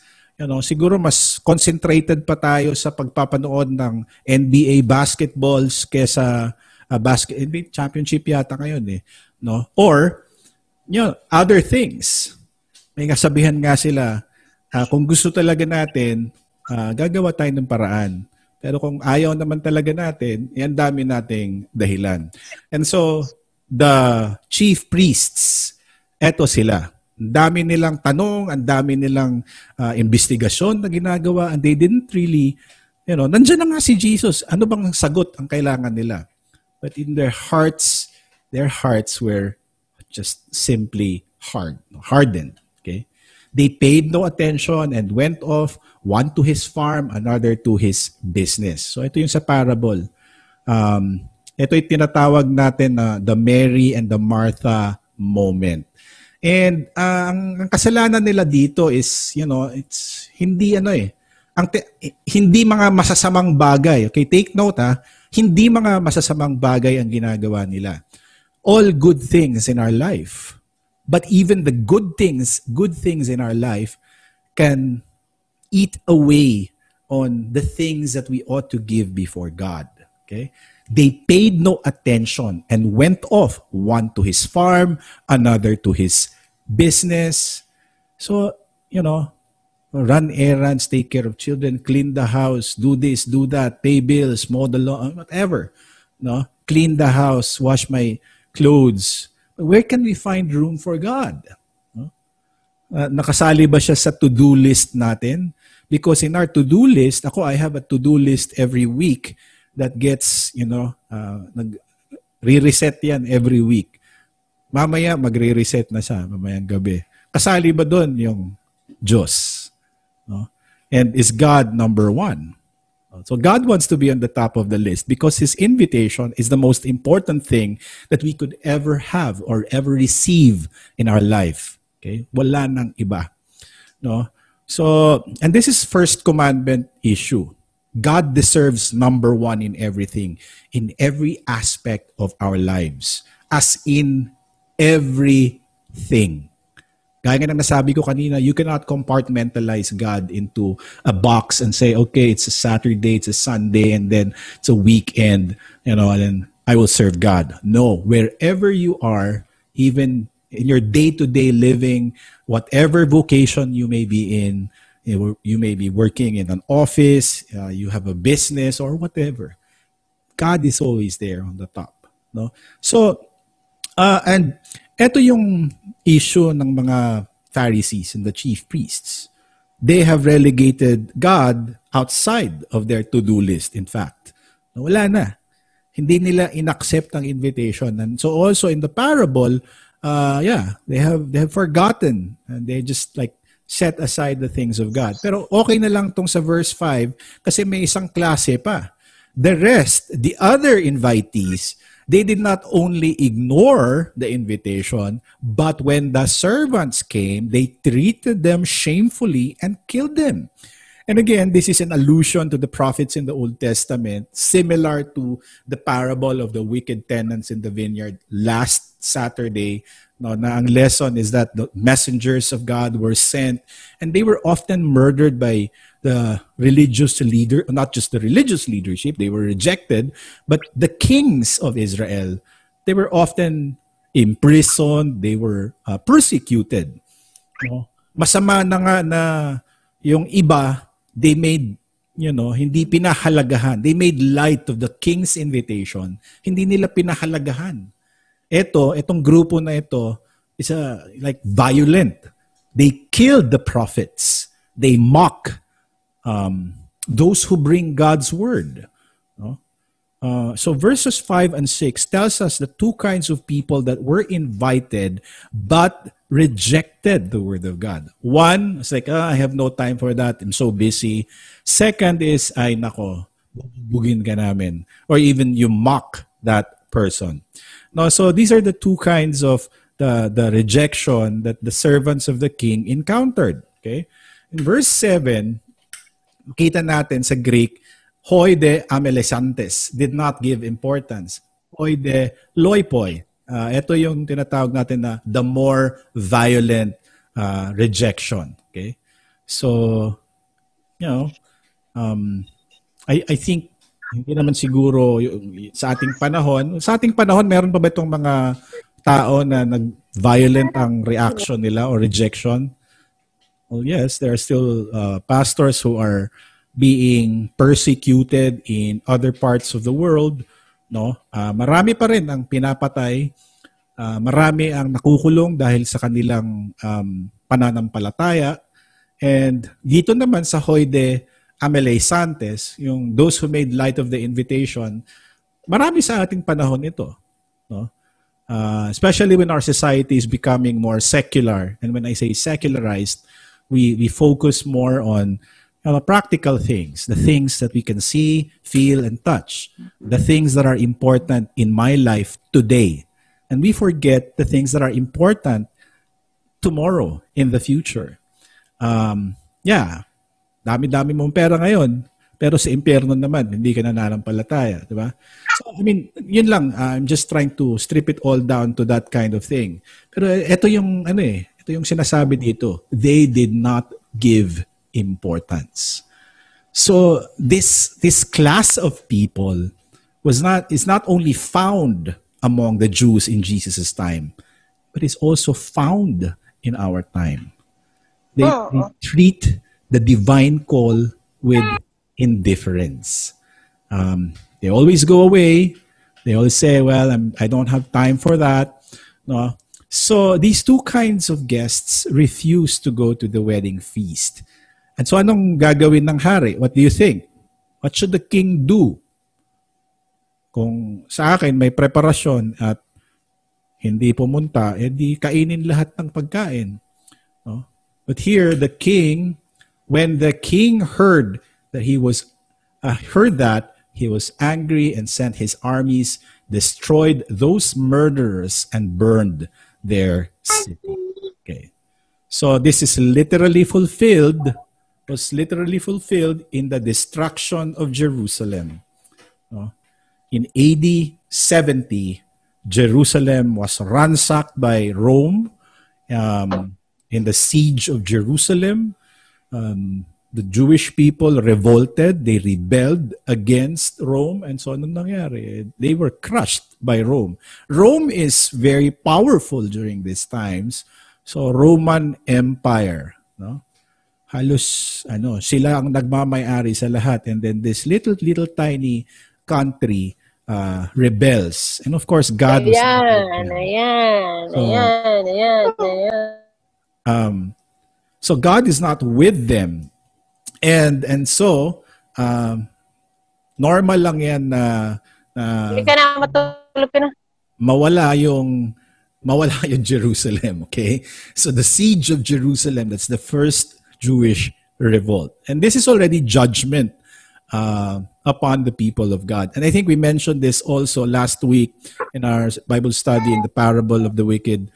[SPEAKER 4] siguro mas concentrated pa tayo sa pagpapanood ng NBA basketballs kesa NBA championship yata ngayon, no? Or other things. May kasabihan nga sila, kung gusto talaga natin, gagawa tayo ng paraan. Pero kung ayaw naman talaga natin, yan dami nating dahilan. And so, the chief priests, eto sila. Ang dami nilang tanong, ang dami nilang investigasyon na ginagawa, and they didn't really, nandiyan na nga si Jesus. Ano bang sagot ang kailangan nila? But in their hearts were just simply hardened. Okay? They paid no attention and went off, one to his farm, another to his business. So ito yung sa parable. Ito yung tinatawag natin na the Mary and the Martha moment. And ang kasalanan nila dito is, it's hindi hindi mga masasamang bagay. Okay, take note hindi mga masasamang bagay ang ginagawa nila. All good things in our life. But even the good things in our life can eat away on the things that we ought to give before God. Okay? They paid no attention and went off, one to his farm, another to his business. So, run errands, take care of children, clean the house, do this, do that, pay bills, mow the lawn, whatever. No? Clean the house, wash my clothes. Where can we find room for God? Nakasali ba siya sa to-do list natin? Because in our to-do list, I have a to-do list every week that gets, nag-re-reset yan every week. Mamaya, magre-reset na siya, mamayang gabi. Kasali ba doon yung Diyos? No? And is God number one? So God wants to be on the top of the list because his invitation is the most important thing that we could ever have or ever receive in our life. Okay? Wala nang iba. No? So, and this is first commandment issue. God deserves number one in everything, in every aspect of our lives, as in everything. Gaya nga ng nasabi ko kanina, you cannot compartmentalize God into a box and say, okay, it's a Saturday, it's a Sunday, and then it's a weekend, and then I will serve God. No, wherever you are, even in your day-to-day living, whatever vocation you may be in, you may be working in an office, you have a business, or whatever. God is always there on the top. No? So, and ito yung issue ng mga Pharisees and the chief priests. They have relegated God outside of their to-do list, in fact. Wala na. Hindi nila inaccept ang invitation. And so also in the parable, they have forgotten, and they just like set aside the things of God. Pero okay na lang tong sa verse 5 kasi may isang klase pa. The rest, the other invitees, they did not only ignore the invitation, but when the servants came, they treated them shamefully and killed them. And again, this is an allusion to the prophets in the Old Testament, similar to the parable of the wicked tenants in the vineyard last Saturday. No, na ang lesson is that the messengers of God were sent, and they were often murdered by the religious leader, not just the religious leadership, they were rejected, but the kings of Israel, they were often imprisoned, they were persecuted. No? Masama na nga na yung iba, they made, hindi pinahalagahan. They made light of the king's invitation. Hindi nila pinahalagahan. Itong grupo na ito is like violent. They killed the prophets. They mock those who bring God's word. No? So verses 5 and 6 tells us the two kinds of people that were invited but rejected the word of God. One, it's like, I have no time for that. I'm so busy. Second is, ay nako, bubugin ka namin. Or even you mock that person. No, so these are the two kinds of the rejection that the servants of the king encountered. Okay? In verse 7, kita natin sa Greek, hoi de amelesantes, did not give importance. Hoi de loipoi. Ito yung tinatawag natin na the more violent rejection. Okay? So, I think hindi naman siguro sa ating panahon meron pa ba itong mga tao na nag-violent ang reaction nila or rejection? Well, yes, there are still pastors who are being persecuted in other parts of the world. No, marami pa rin ang pinapatay, marami ang nakukulong dahil sa kanilang pananampalataya. And dito naman sa hoi de amelaisantes, yung those who made light of the invitation, marami sa ating panahon ito, no? Especially when our society is becoming more secular, and when I say secularized, we focus more on practical things, the things that we can see, feel, and touch, the things that are important in my life today. And we forget the things that are important tomorrow, in the future. Dami-dami mong pera ngayon, pero sa impyerno naman, hindi ka nananampalataya, di ba? So, I mean, yun lang. I'm just trying to strip it all down to that kind of thing. Pero ito yung sinasabi dito. They did not give importance. So this class of people is not only found among the Jews in Jesus' time, but is also found in our time. They treat the divine call with indifference. They always go away. They always say, well, I don't have time for that. No. So these two kinds of guests refuse to go to the wedding feast. And so anong gagawin ng hari? What do you think? What should the king do? Kung sa akin may preparasyon at hindi pumunta, edi kainin lahat ng pagkain. No? But here, the king, when the king heard that he was angry and sent his armies, destroyed those murderers and burned their city. Okay. So this is literally fulfilled in the destruction of Jerusalem. In AD 70, Jerusalem was ransacked by Rome. In the siege of Jerusalem, the Jewish people revolted. They rebelled against Rome. And so anong nangyari? They were crushed by Rome. Rome is very powerful during these times. So Roman Empire, no? Halos sila ang nagmamay-ari sa lahat, and then this little tiny country rebels, and of course God was so God is not with them, and so normal lang yan na
[SPEAKER 5] hindi ka na matulog ka na.
[SPEAKER 4] Mawala yung mawala yung Jerusalem, okay? So the siege of Jerusalem, that's the first Jewish revolt. And this is already judgment upon the people of God. And I think we mentioned this also last week in our Bible study in the parable of the wicked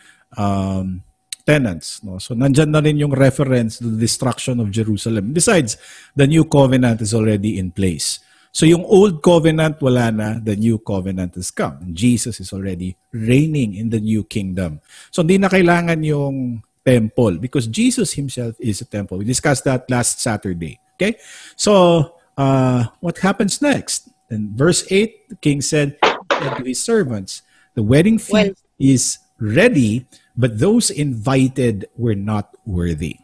[SPEAKER 4] tenants. No? So nandyan na rin yung reference to the destruction of Jerusalem. Besides, the new covenant is already in place. So yung old covenant, wala na. The new covenant has come. And Jesus is already reigning in the new kingdom. So hindi na kailangan yung temple because Jesus himself is a temple. We discussed that last Saturday. Okay? So, what happens next? In verse 8, the king said to his servants, the wedding feast is ready, but those invited were not worthy.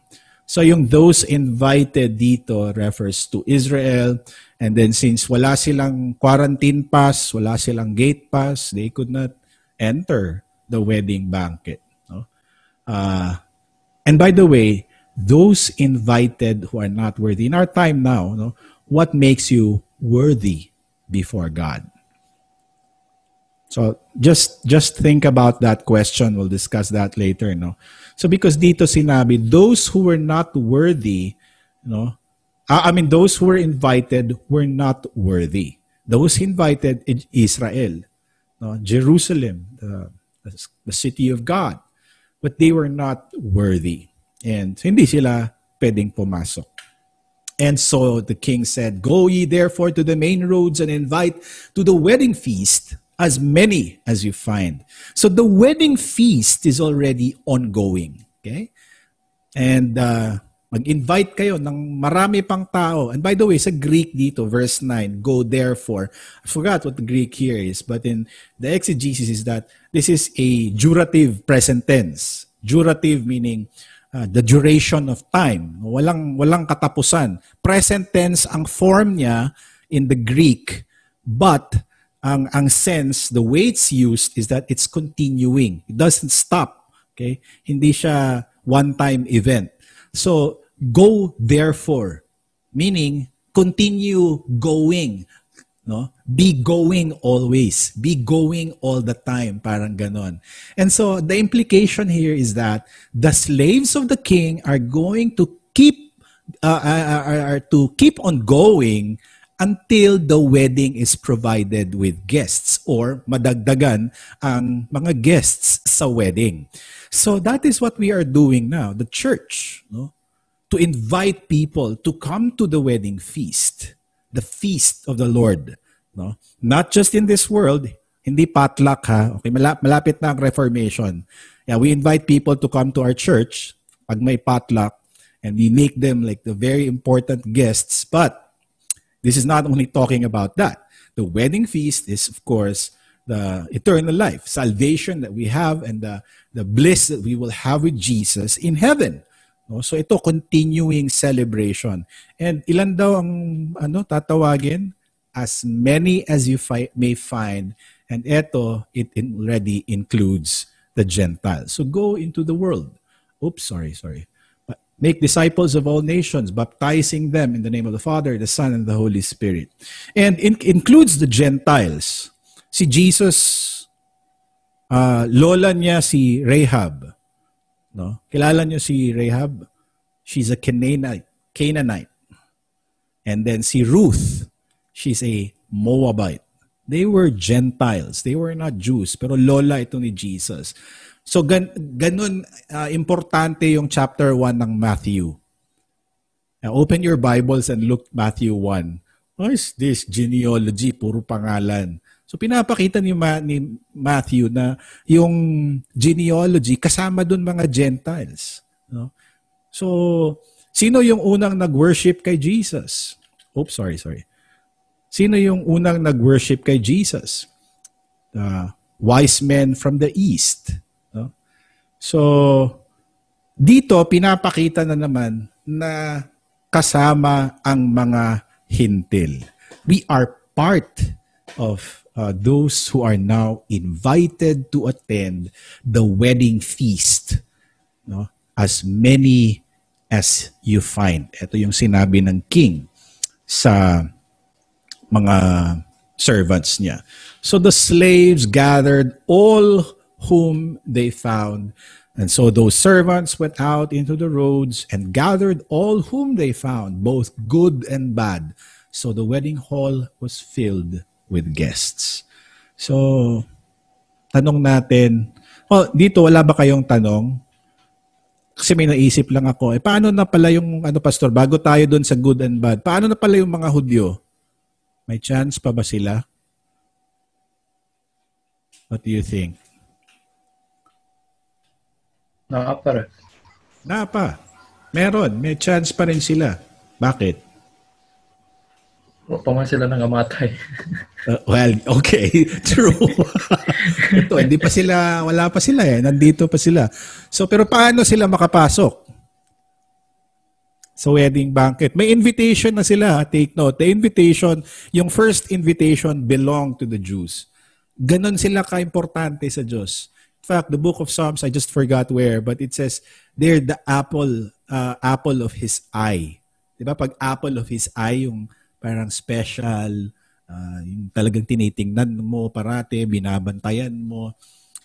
[SPEAKER 4] So yung those invited dito refers to Israel. And then since wala silang quarantine pass, wala silang gate pass, they could not enter the wedding banquet. No? And by the way, those invited who are not worthy, in our time now, no, what makes you worthy before God? So just think about that question. We'll discuss that later. No? So because dito sinabi, those who were not worthy, no, those who were invited were not worthy. Those invited Israel, no, Jerusalem, the city of God, but they were not worthy. And hindi sila pwedeng pumasok. And so the king said, go ye therefore to the main roads and invite to the wedding feast as many as you find. So the wedding feast is already ongoing. Okay? And mag-invite kayo ng marami pang tao. And by the way, sa Greek dito, verse 9, go therefore. I forgot what the Greek here is, but in the exegesis is that this is a durative present tense. Durative meaning the duration of time. Walang katapusan. Present tense ang form niya in the Greek, but ang sense, the way it's used is that it's continuing. It doesn't stop. Okay? Hindi siya one-time event. So, go therefore, meaning continue going. No? Be going always. Be going all the time. Parang ganon. And so, the implication here is that the slaves of the king are going to keep on going until the wedding is provided with guests or madagdagan ang mga guests sa wedding. So that is what we are doing now, the church, no? To invite people to come to the wedding feast, the feast of the Lord. No? Not just in this world, hindi potluck ha. Okay, malapit na ang Reformation. Yeah, we invite people to come to our church pag may potluck and we make them like the very important guests, but this is not only talking about that. The wedding feast is, of course, the eternal life, salvation that we have, and the bliss that we will have with Jesus in heaven. No? So ito, continuing celebration. And ilan daw ang tatawagin? As many as you may find. And ito, it already includes the Gentiles. So go into the world. Oops, sorry. Make disciples of all nations, baptizing them in the name of the Father, the Son, and the Holy Spirit. And it includes the Gentiles. Si Jesus, lola niya si Rahab. No? Kilala niyo si Rahab? She's a Canaanite. And then si Ruth, she's a Moabite. They were Gentiles. They were not Jews. Pero lola ito ni Jesus. So, ganun importante yung chapter 1 ng Matthew. Now, open your Bibles and look Matthew 1. What is this genealogy? Puro pangalan. So, pinapakita ni Matthew na yung genealogy, kasama dun mga Gentiles. No? So, sino yung unang nag-worship kay Jesus? Oops, sorry. Sino yung unang nag-worship kay Jesus? Wise men from the east. No? So, dito pinapakita na naman na kasama ang mga hintil. We are part of those who are now invited to attend the wedding feast. No? As many as you find. Ito yung sinabi ng king sa mga servants niya. So the slaves gathered all whom they found. And so those servants went out into the roads and gathered all whom they found, both good and bad. So the wedding hall was filled with guests. So, tanong natin, dito wala ba kayong tanong? Kasi may naisip lang ako, paano na pala yung, pastor, bago tayo doon sa good and bad, paano na pala yung mga Hudyo? May chance pa ba sila? What do you think? Napa. Meron. May chance pa rin sila. Bakit?
[SPEAKER 5] Paman sila nang amatay.
[SPEAKER 4] Well, okay. True. Ito, wala pa sila eh. Nandito pa sila. So, pero paano sila makapasok? Sa wedding banquet. May invitation na sila. Take note. The invitation, yung first invitation belonged to the Jews. Ganon sila ka-importante sa Diyos. In fact, the book of Psalms, I just forgot where, but it says, they're the apple of his eye. Diba? Pag apple of his eye, yung parang special, yung talagang tinitingnan mo parate, binabantayan mo.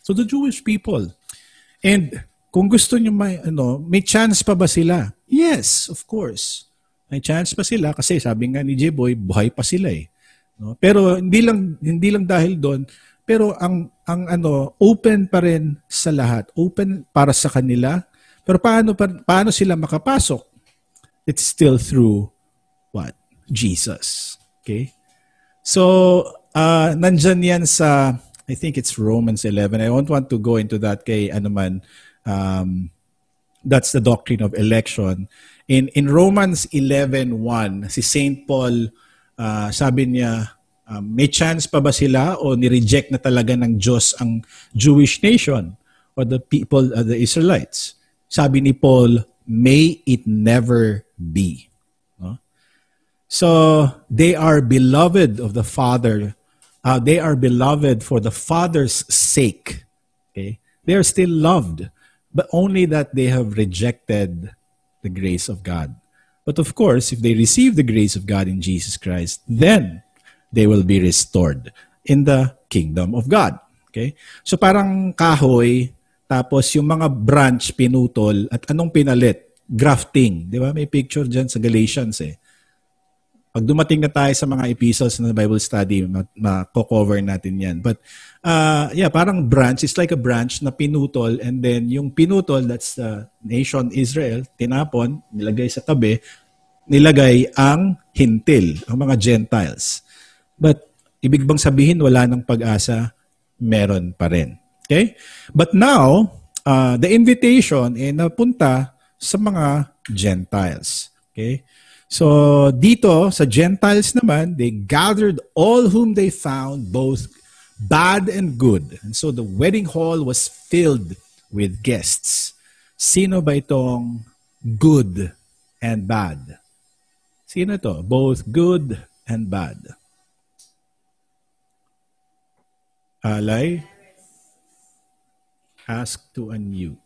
[SPEAKER 4] So the Jewish people. And kung gusto nyo may chance pa ba sila? Yes, of course. May chance pa sila kasi sabi nga ni J-Boy, buhay pa sila eh. No? Pero hindi lang dahil doon, pero ang open pa rin sa lahat. Open para sa kanila. Pero paano sila makapasok? It's still through what? Jesus. Okay? So, nandyan yan sa, I think it's Romans 11. I don't want to go into that kay that's the doctrine of election. In Romans 11:1, si Saint Paul, sabi niya, may chance pa ba sila o ni-reject na talaga ng Diyos ang Jewish nation or the people, the Israelites? Sabi ni Paul, may it never be. No? So, they are beloved of the Father. They are beloved for the Father's sake. Okay? They are still loved, but only that they have rejected the grace of God. But of course, if they receive the grace of God in Jesus Christ, then they will be restored in the kingdom of God. Okay? So parang kahoy, tapos yung mga branch pinutol, at anong pinalit? Grafting. Di ba? May picture dyan sa Galatians eh. Pag dumating na tayo sa mga epistles na Bible study, mako-cover natin yan. But parang branch, it's like a branch na pinutol, and then yung pinutol, that's the nation Israel, tinapon, nilagay sa tabi, nilagay ang hintil, ang mga Gentiles. But ibig bang sabihin wala ng pag-asa? Meron pa rin. Okay? But now, the invitation napunta sa mga Gentiles. Okay? So dito sa Gentiles naman, they gathered all whom they found, both bad and good. And so the wedding hall was filled with guests. Sino ba itong good and bad? Sino to? Both good and bad. Alay, ask to unmute.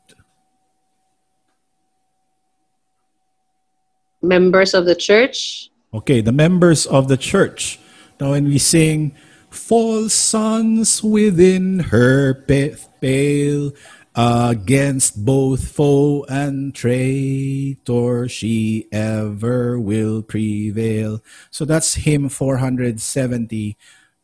[SPEAKER 6] Members of the church.
[SPEAKER 4] Okay, the members of the church. Now when we sing, false sons within her pale, against both foe and traitor, she ever will prevail. So that's hymn 470.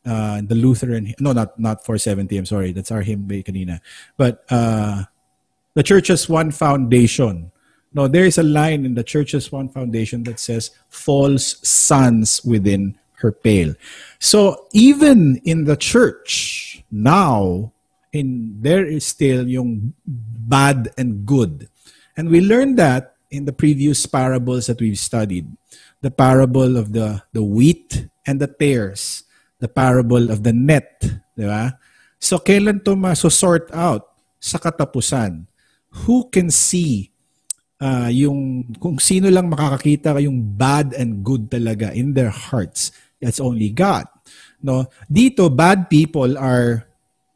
[SPEAKER 4] The Lutheran, no, not 470, I'm sorry, that's our hymn kanina. But the church has one foundation. No, there is a line in the church's one foundation that says, false sons within her pale. So even in the church now, there is still yung bad and good. And we learned that in the previous parables that we've studied. The parable of the wheat and the tares. The parable of the net. Di ba? So kailan to maso-sort out sa katapusan? Who can see kung sino lang makakakita yung bad and good talaga in their hearts? That's only God. No, dito bad people are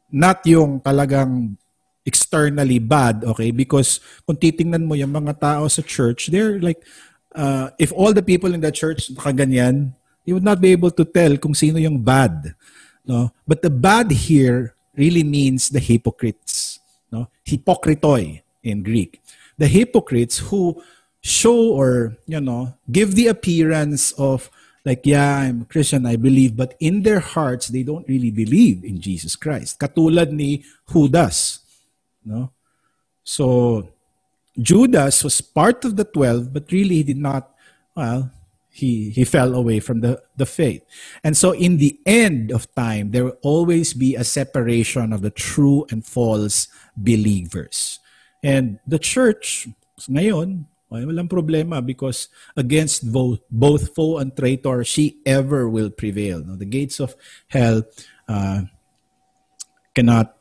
[SPEAKER 4] not yung talagang externally bad, okay? Because kung titingnan mo yung mga tao sa church, they're like if all the people in the church nakaganyan, you would not be able to tell kung sino yung bad. No? But the bad here really means the hypocrites. No? Hypokritoi in Greek. The hypocrites who show or, give the appearance of like, yeah, I'm a Christian, I believe, but in their hearts, they don't really believe in Jesus Christ. Katulad ni Judas. No? So, Judas was part of the 12, but really he did not, he fell away from the faith. And so in the end of time, there will always be a separation of the true and false believers. And the church, ngayon, walang problema because against both foe and traitor, she ever will prevail. The gates of hell cannot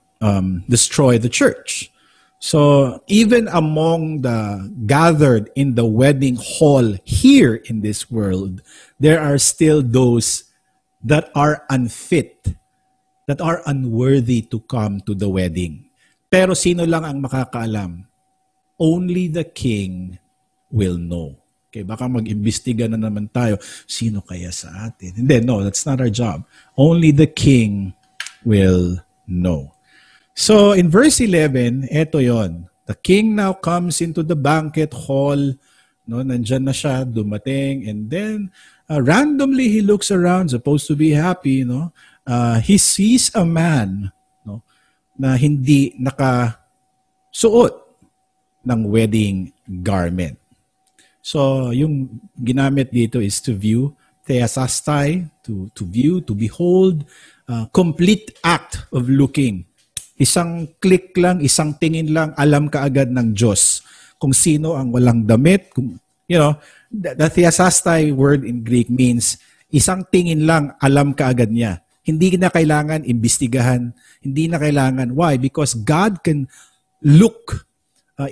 [SPEAKER 4] destroy the church. So even among the gathered in the wedding hall here in this world, there are still those that are unfit, that are unworthy to come to the wedding. Pero sino lang ang makakaalam? Only the king will know. Okay, baka mag-imbestiga na naman tayo. Sino kaya sa atin? Hindi, no, that's not our job. Only the king will know. So in verse 11, eto yon. The king now comes into the banquet hall. No, nandyan na siya, dumating. And then randomly he looks around, supposed to be happy. No? He sees a man, no, na hindi nakasuot ng wedding garment. So yung ginamit dito is to view, theasastai, to view, to behold, complete act of looking. Isang click lang, isang tingin lang, alam ka agad ng Diyos kung sino ang walang damit. The theasastai word in Greek means isang tingin lang, alam ka agad niya. Hindi na kailangan imbestigahan. Hindi na kailangan. Why? Because God can look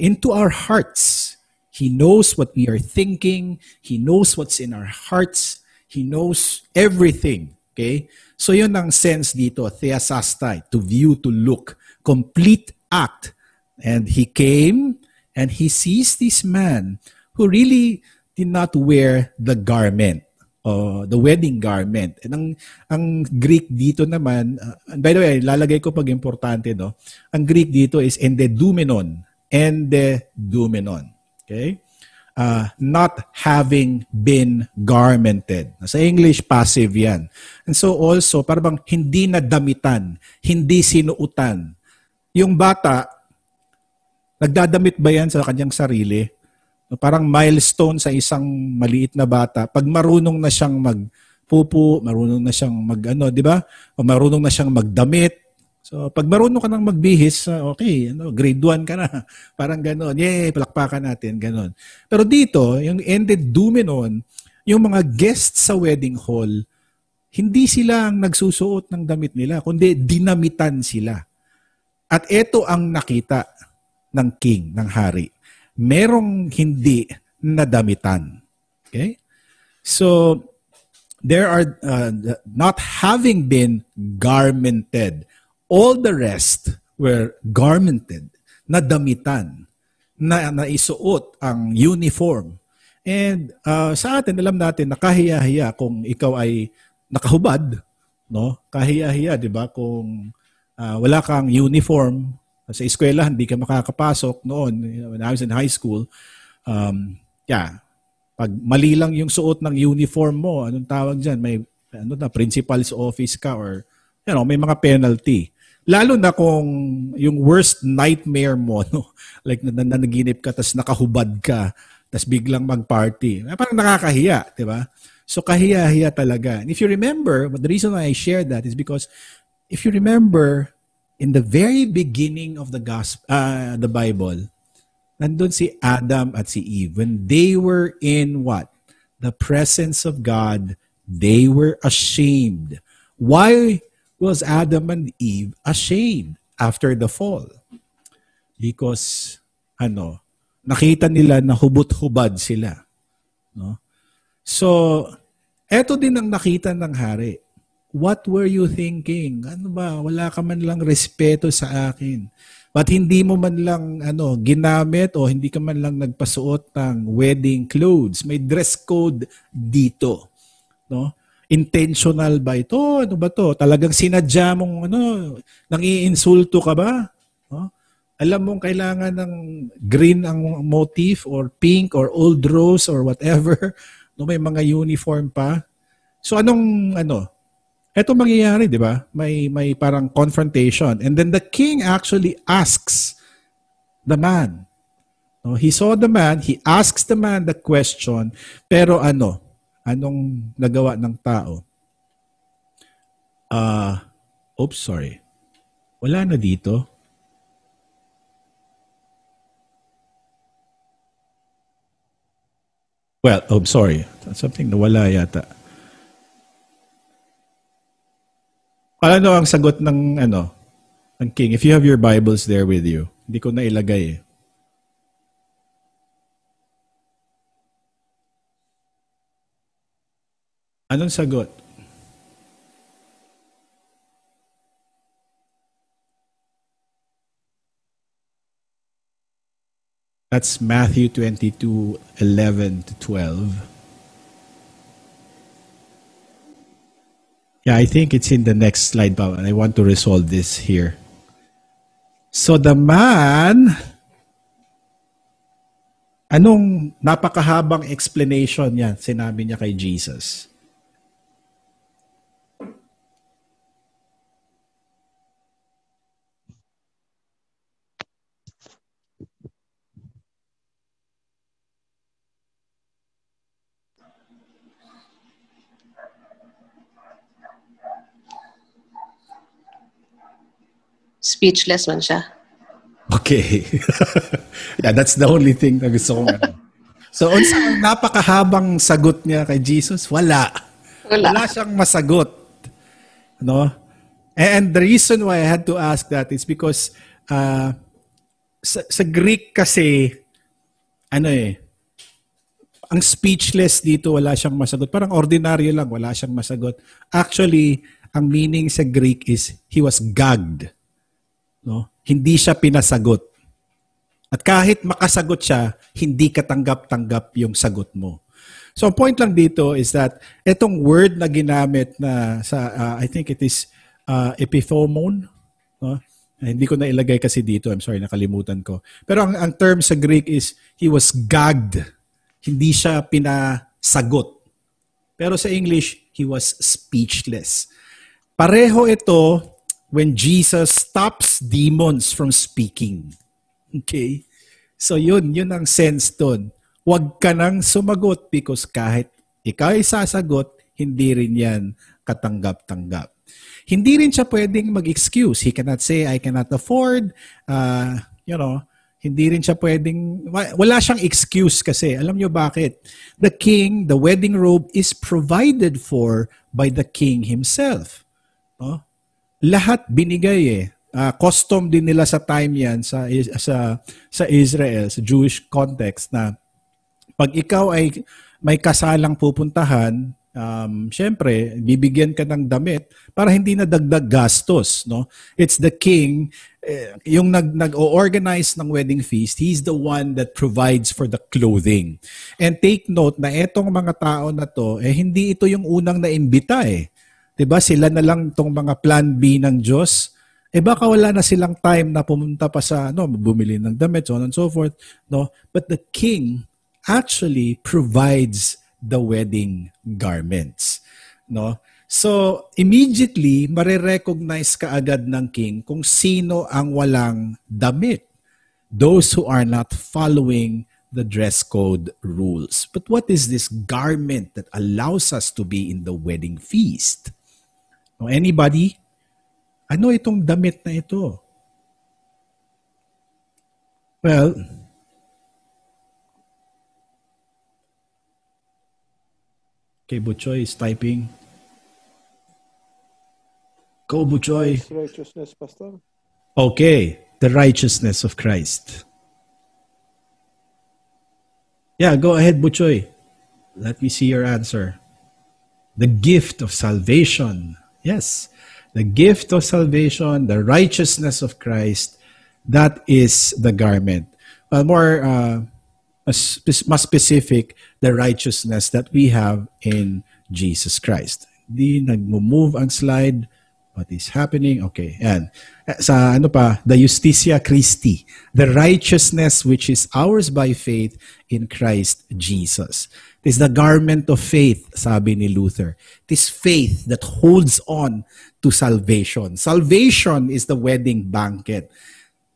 [SPEAKER 4] into our hearts. He knows what we are thinking. He knows what's in our hearts. He knows everything. Okay? So yun ang sense dito, theasastai, to view, to look, complete act. And he came and he sees this man who really did not wear the garment, the wedding garment. And ang Greek dito naman, by the way, lalagay ko pag importante, no? Ang Greek dito is endedumenon. Endedumenon. Okay? Not having been garmented. Sa English, passive yan. And so also, parang hindi nadamitan, hindi sinuutan. Yung bata, nagdadamit ba yan sa kanyang sarili? Parang milestone sa isang maliit na bata. Pag marunong na siyang magpupo, marunong na siyang di ba? O marunong na siyang magdamit. So, pag marunong ka nang magbihis, okay, grade 1 ka na. Parang gano'n. Yay, palakpakan natin, gano'n. Pero dito, yung endedumenon, yung mga guests sa wedding hall, hindi sila ang nagsusuot ng damit nila, kundi dinamitan sila. At ito ang nakita ng king, ng hari. Merong hindi nadamitan. Okay? So, there are not having been garmented. All the rest were garmented, nadamitan, na isuot ang uniform. And sa atin, alam natin, nakahiya-hiya kung ikaw ay nakahubad, no? Kahiya-hiya, di ba? Kung wala kang uniform, sa eskwela, hindi ka makakapasok noon, when I was in high school, pag mali lang yung suot ng uniform mo, anong tawag dyan? May principal's office ka or may mga penalty. Lalo na kung yung worst nightmare mo, no? Like nanaginip ka, tas nakahubad ka, tas biglang mag-party. Parang nakakahiya, di ba? So kahiya-hiya talaga. And if you remember, the reason why I shared that is because if you remember, in the very beginning of the Bible, nandun si Adam at si Eve. When they were in what? The presence of God, they were ashamed. Why was Adam and Eve ashamed after the fall? Because, nakita nila na hubot-hubad sila. No? So, eto din ang nakita ng hari. What were you thinking? Ano ba? Wala ka man lang respeto sa akin. But hindi mo man lang ginamit o hindi ka man lang nagpasuot ng wedding clothes. May dress code dito. No? Intentional ba ito? Ano ba to? Talagang sinadya mong nangiinsulto ka ba? No? Alam mong kailangan ng green ang motif or pink or old rose or whatever. No, may mga uniform pa. So ito mangyayari, di ba? May parang confrontation. And then the king actually asks the man. No, he saw the man, he asks the man the question, pero anong nagawa ng tao? Sorry. Wala na dito. Well, sorry. Something nawala yata. Ano ang sagot ng ng king? If you have your Bibles there with you. Hindi ko na ilagay eh. Anong sagot? That's Matthew 22:11-12. Yeah, I think it's in the next slide, Papa. I want to resolve this here. So the man, anong napakahabang explanation niya sinabi niya kay Jesus?
[SPEAKER 6] Speechless man siya.
[SPEAKER 4] Okay. Yeah, that's the only thing na gusto kong So, unsang napakahabang sagot niya kay Jesus? Wala siyang masagot. No? And the reason why I had to ask that is because sa Greek kasi ang speechless dito, wala siyang masagot. Parang ordinaryo lang, wala siyang masagot. Actually, ang meaning sa Greek is he was gagged. No? Hindi siya pinasagot. At kahit makasagot siya, hindi katanggap-tanggap yung sagot mo. So, ang point lang dito is that itong word na ginamit na sa, I think it is epithomon. No? Hindi ko na ilagay kasi dito. I'm sorry, nakalimutan ko. Pero ang term sa Greek is he was gagged. Hindi siya pinasagot. Pero sa English, he was speechless. Pareho ito when Jesus stops demons from speaking. Okay? So yun ang sense doon. Huwag ka nang sumagot because kahit ikaw ay sasagot, hindi rin yan katanggap-tanggap. Hindi rin siya pwedeng mag-excuse. He cannot say, I cannot afford. Hindi rin siya pwedeng, wala siyang excuse kasi. Alam nyo bakit? The king, the wedding robe is provided for by the king himself. No? Lahat binigay custom din nila sa time yan sa Israel, sa Jewish context na pag ikaw ay may kasalang pupuntahan, syempre, bibigyan ka ng damit para hindi na dagdag gastos. No? It's the king, yung nag-organize ng wedding feast, he's the one that provides for the clothing. And take note na etong mga tao na to, hindi ito yung unang naimbita eh. 'Di ba? Sila na lang tong mga plan B ng Diyos. Baka wala na silang time na pumunta pa sa bumili ng damit, so on and so forth, no? But the king actually provides the wedding garments, no? So, immediately mare-recognize kaagad ng king kung sino ang walang damit. Those who are not following the dress code rules. But what is this garment that allows us to be in the wedding feast? No, anybody? Ano itong damit na ito? Well, okay, Butchoy is typing. Go, Butchoy.
[SPEAKER 5] Righteousness, Pastor.
[SPEAKER 4] Okay, the righteousness of Christ. Yeah, go ahead, Butchoy. Let me see your answer. The gift of salvation. Yes, the gift of salvation, the righteousness of Christ, that is the garment. Well, more specific, the righteousness that we have in Jesus Christ. Di nagmo-move ang slide. What is happening? Okay, yan. Sa ano pa, the Justitia Christi, the righteousness which is ours by faith in Christ Jesus. It is the garment of faith, sabi ni Luther. It is faith that holds on to salvation. Salvation is the wedding banquet.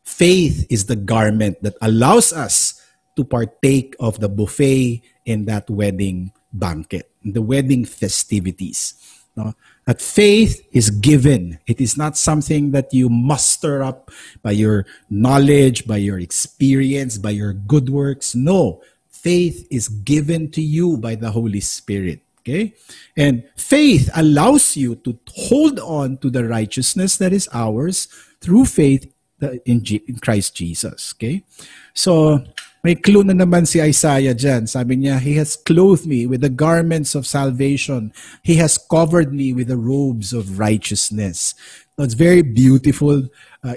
[SPEAKER 4] Faith is the garment that allows us to partake of the buffet in that wedding banquet, the wedding festivities. No? That faith is given. It is not something that you muster up by your knowledge, by your experience, by your good works. No, faith is given to you by the Holy Spirit. Okay? And faith allows you to hold on to the righteousness that is ours through faith in Christ Jesus. Okay? So, may clue na naman si Isaiah dyan. Sabi niya, He has clothed me with the garments of salvation. He has covered me with the robes of righteousness. So it's very beautiful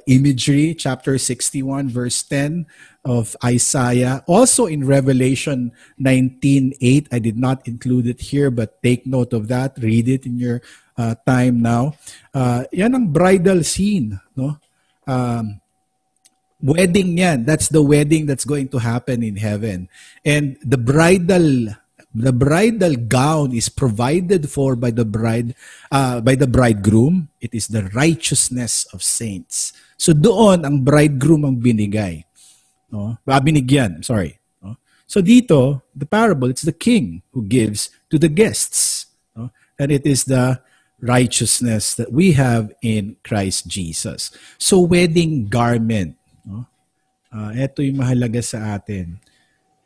[SPEAKER 4] imagery. Chapter 61, verse 10 of Isaiah. Also in Revelation 19:8. I did not include it here, but take note of that. Read it in your time now. Yan ang bridal scene. No? Wedding yan. That's the wedding that's going to happen in heaven. And the bridal gown is provided for by the bridegroom. It is the righteousness of saints. So doon ang bridegroom ang binigay. No? Binigyan, sorry. No? So dito, the parable, it's the king who gives to the guests. No? And it is the righteousness that we have in Christ Jesus. So wedding garment. No? Ito yung mahalaga sa atin.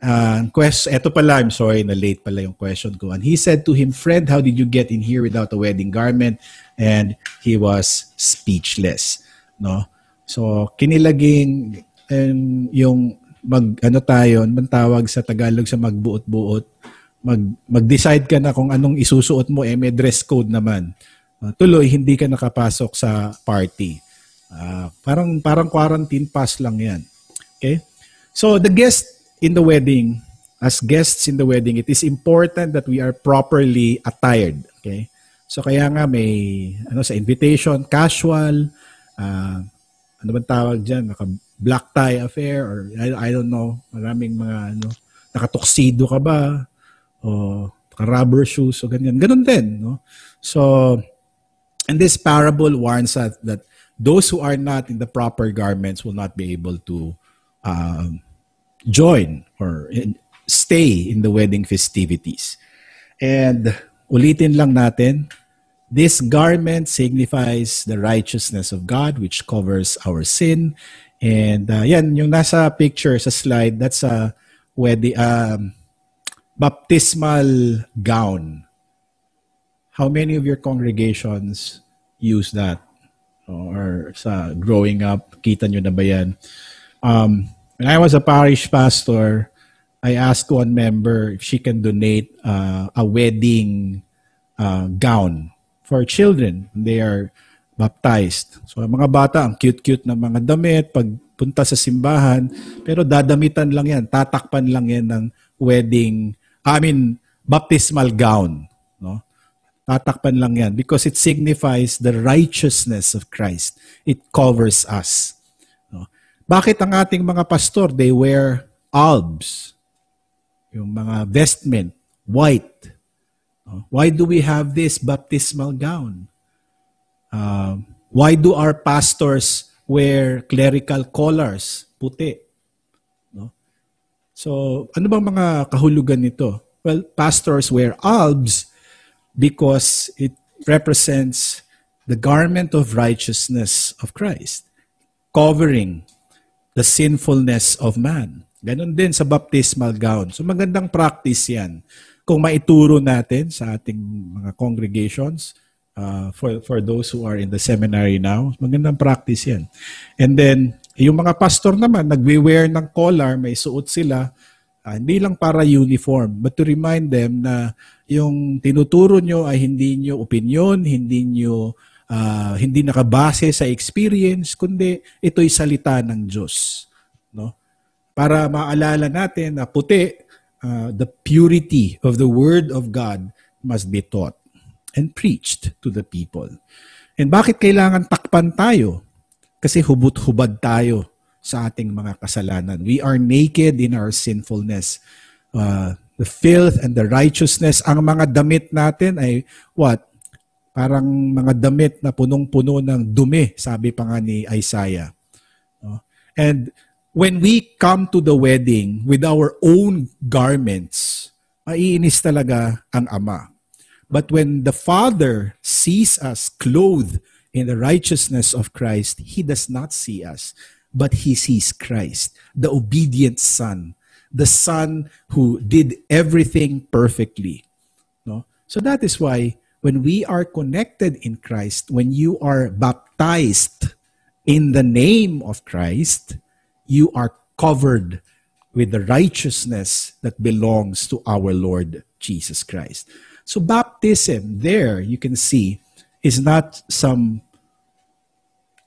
[SPEAKER 4] Ito pala, I'm sorry na late pala yung question ko. And he said to him, "Friend, how did you get in here without a wedding garment?" And he was speechless. No? So, kinilaging yung tawag sa Tagalog sa magbuot-buot, mag-decide ka na kung anong isusuot mo, may dress code naman. Tuloy, hindi ka nakapasok sa party. Parang quarantine pass lang yan. Okay? So the guests in the wedding, as guests in the wedding, it is important that we are properly attired. Okay? So kaya nga may sa invitation, casual, ano bang tawag dyan? Black tie affair or I don't know, maraming mga nakatuxedo ka ba? O naka-rubber shoes o ganyan. Ganun din. No? So, and this parable warns us that those who are not in the proper garments will not be able to join or stay in the wedding festivities. And ulitin lang natin, this garment signifies the righteousness of God which covers our sin. And yan, yung nasa picture sa slide, that's a wedding, baptismal gown. How many of your congregations use that? Or sa growing up, kita nyo na ba yan? When I was a parish pastor, I asked one member if she can donate a wedding gown for children when they are baptized. So mga bata, ang cute-cute na mga damit, pagpunta sa simbahan, pero dadamitan lang yan, tatakpan lang yan ng baptismal gown. No? Tatakpan lang yan because it signifies the righteousness of Christ. It covers us. No? Bakit ang ating mga pastor, they wear albs, yung mga vestment, white. No? Why do we have this baptismal gown? Why do our pastors wear clerical collars, puti? No? So, ano bang mga kahulugan nito? Well, pastors wear albs because it represents the garment of righteousness of Christ, covering the sinfulness of man. Ganon din sa baptismal gown. So magandang practice yan. Kung maituro natin sa ating mga congregations, for those who are in the seminary now, magandang practice yan. And then, yung mga pastor naman, nagwe-wear ng collar, may suot sila, hindi lang para uniform, but to remind them na yung tinuturo nyo ay hindi nyo opinion, hindi nakabase sa experience, kundi ito'y salita ng Diyos. No? Para maalala natin na puti, the purity of the Word of God must be taught. and preached to the people. And bakit kailangan takpan tayo? Kasi hubot-hubad tayo sa ating mga kasalanan. We are naked in our sinfulness. The filth and the righteousness, ang mga damit natin ay what? Parang mga damit na punong-puno ng dumi, sabi pa nga ni Isaiah. And when we come to the wedding with our own garments, maiinis talaga ang Ama. But when the Father sees us clothed in the righteousness of Christ, He does not see us, but He sees Christ, the obedient Son, the Son who did everything perfectly. No? So that is why when we are connected in Christ, when you are baptized in the name of Christ, you are covered with the righteousness that belongs to our Lord Jesus Christ. So baptism, there you can see, is not some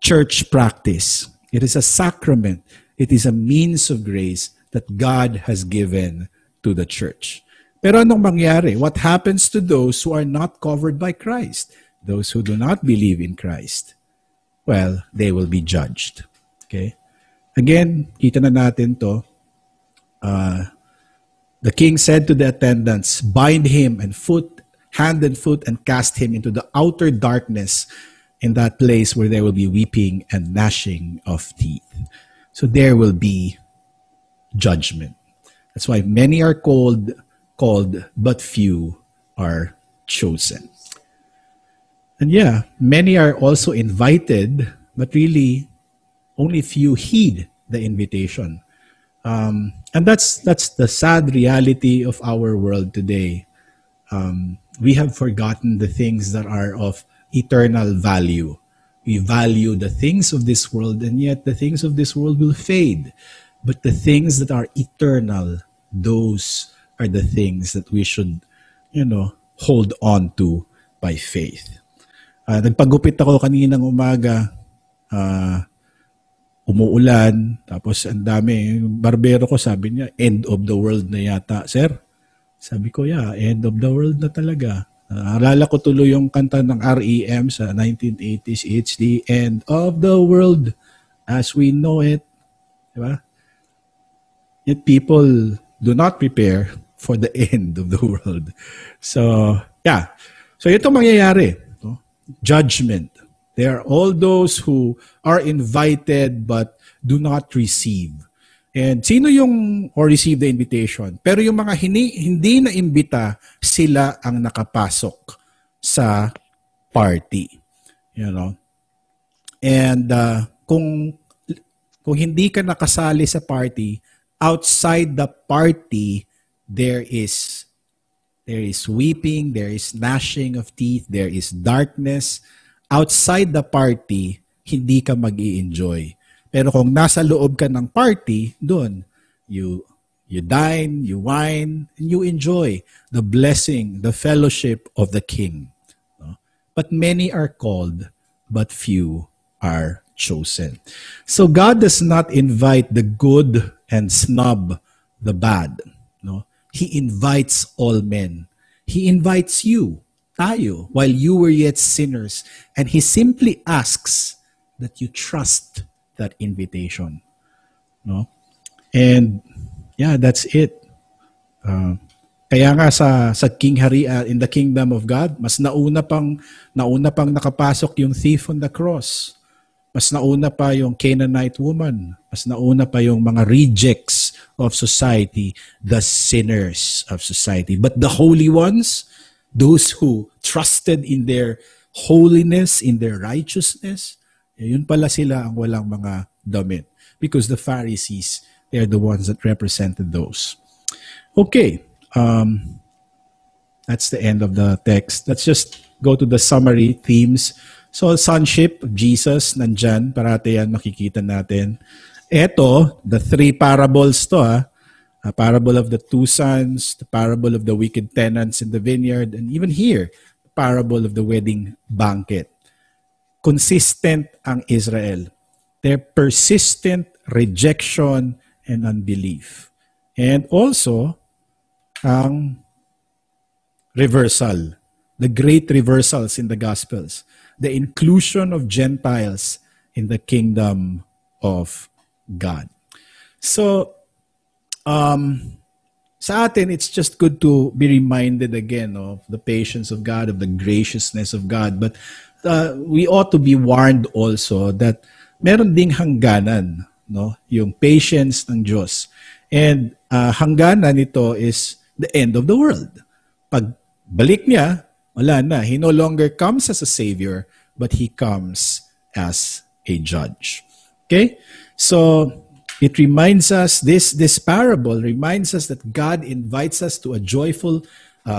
[SPEAKER 4] church practice. It is a sacrament. It is a means of grace that God has given to the church. Pero anong mangyari? What happens to those who are not covered by Christ? Those who do not believe in Christ? Well, they will be judged. Okay? Again, kita na natin to. The king said to the attendants, bind him and hand and foot, and cast him into the outer darkness, in that place where there will be weeping and gnashing of teeth. So there will be judgment. That's why many are called, but few are chosen. And yeah, many are also invited, but really only few heed the invitation. And that's the sad reality of our world today. We have forgotten the things that are of eternal value. We value the things of this world, and yet the things of this world will fade. But the things that are eternal, those are the things that we should, hold on to by faith. Nagpagupit ako kaninang umaga, umuulan, tapos ang dami. Yung barbero ko, sabi niya, end of the world na yata. Sir, sabi ko, yeah, end of the world na talaga. Alala ko tuloy yung kanta ng REM sa 1980s, it's the end of the world as we know it. Diba? Yet people do not prepare for the end of the world. So, yeah. So ito mangyayari. No? Judgment. There are all those who are invited but do not receive. And sino yung or receive the invitation? Pero yung mga hindi na imbita, sila ang nakapasok sa party. And kung hindi ka nakasali sa party, outside the party, there is weeping, there is gnashing of teeth, there is darkness. Outside the party, hindi ka mag-i-enjoy. Pero kung nasa loob ka ng party, doon, you dine, you wine, and you enjoy the blessing, the fellowship of the King. But many are called, but few are chosen. So God does not invite the good and snub the bad. No? He invites all men. He invites you, tayo, while you were yet sinners. And He simply asks that you trust that invitation. No? And yeah, that's it. Kaya nga sa King Hari in the kingdom of God, mas nauna pang nakapasok yung thief on the cross. Mas nauna pa yung Canaanite woman. Mas nauna pa yung mga rejects of society, the sinners of society. But the holy ones, those who trusted in their holiness, in their righteousness, yun pala sila ang walang mga damit. Because the Pharisees, they're the ones that represented those. Okay. That's the end of the text. Let's just go to the summary themes. So, sonship of Jesus, nandyan. Parati yan makikita natin. Ito, the three parables to. A parable of the two sons, the parable of the wicked tenants in the vineyard, and even here, the parable of the wedding banquet. Consistent ang Israel. Their persistent rejection and unbelief. And also, ang reversal. the great reversals in the Gospels, the inclusion of Gentiles in the kingdom of God. So, sa atin, it's just good to be reminded again of the patience of God, of the graciousness of God. But we ought to be warned also that meron ding hangganan, no? Yung patience ng Diyos. And hangganan nito is the end of the world. Pag balik niya, wala na. He no longer comes as a savior, but he comes as a judge. Okay? So, it reminds us, this parable reminds us that God invites us to a joyful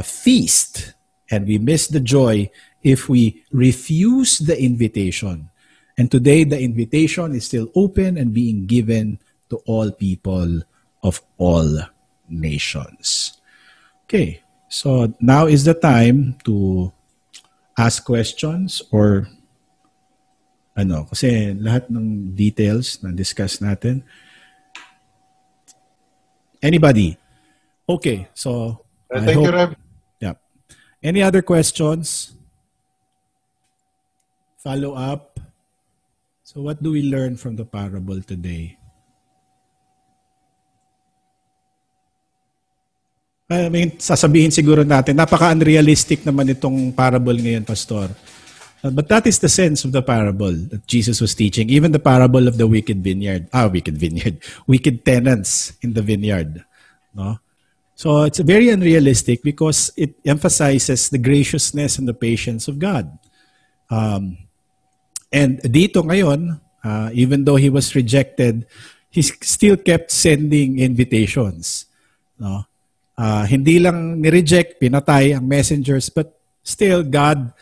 [SPEAKER 4] feast, and we miss the joy if we refuse the invitation. And today, the invitation is still open and being given to all people of all nations. Okay, so now is the time to ask questions or kasi lahat ng details na discuss natin. Anybody? Okay, so
[SPEAKER 5] Thank you, Rev.
[SPEAKER 4] Yeah. Any other questions? Follow up? So what do we learn from the parable today? I mean, sasabihin siguro natin, napaka-unrealistic naman itong parable ngayon, Pastor. But that is the sense of the parable that Jesus was teaching. Even the parable of the wicked tenants in the vineyard. No? So it's very unrealistic because it emphasizes the graciousness and the patience of God. And dito ngayon, even though he was rejected, he still kept sending invitations. No? Hindi lang ni-reject, pinatay ang messengers, but still God,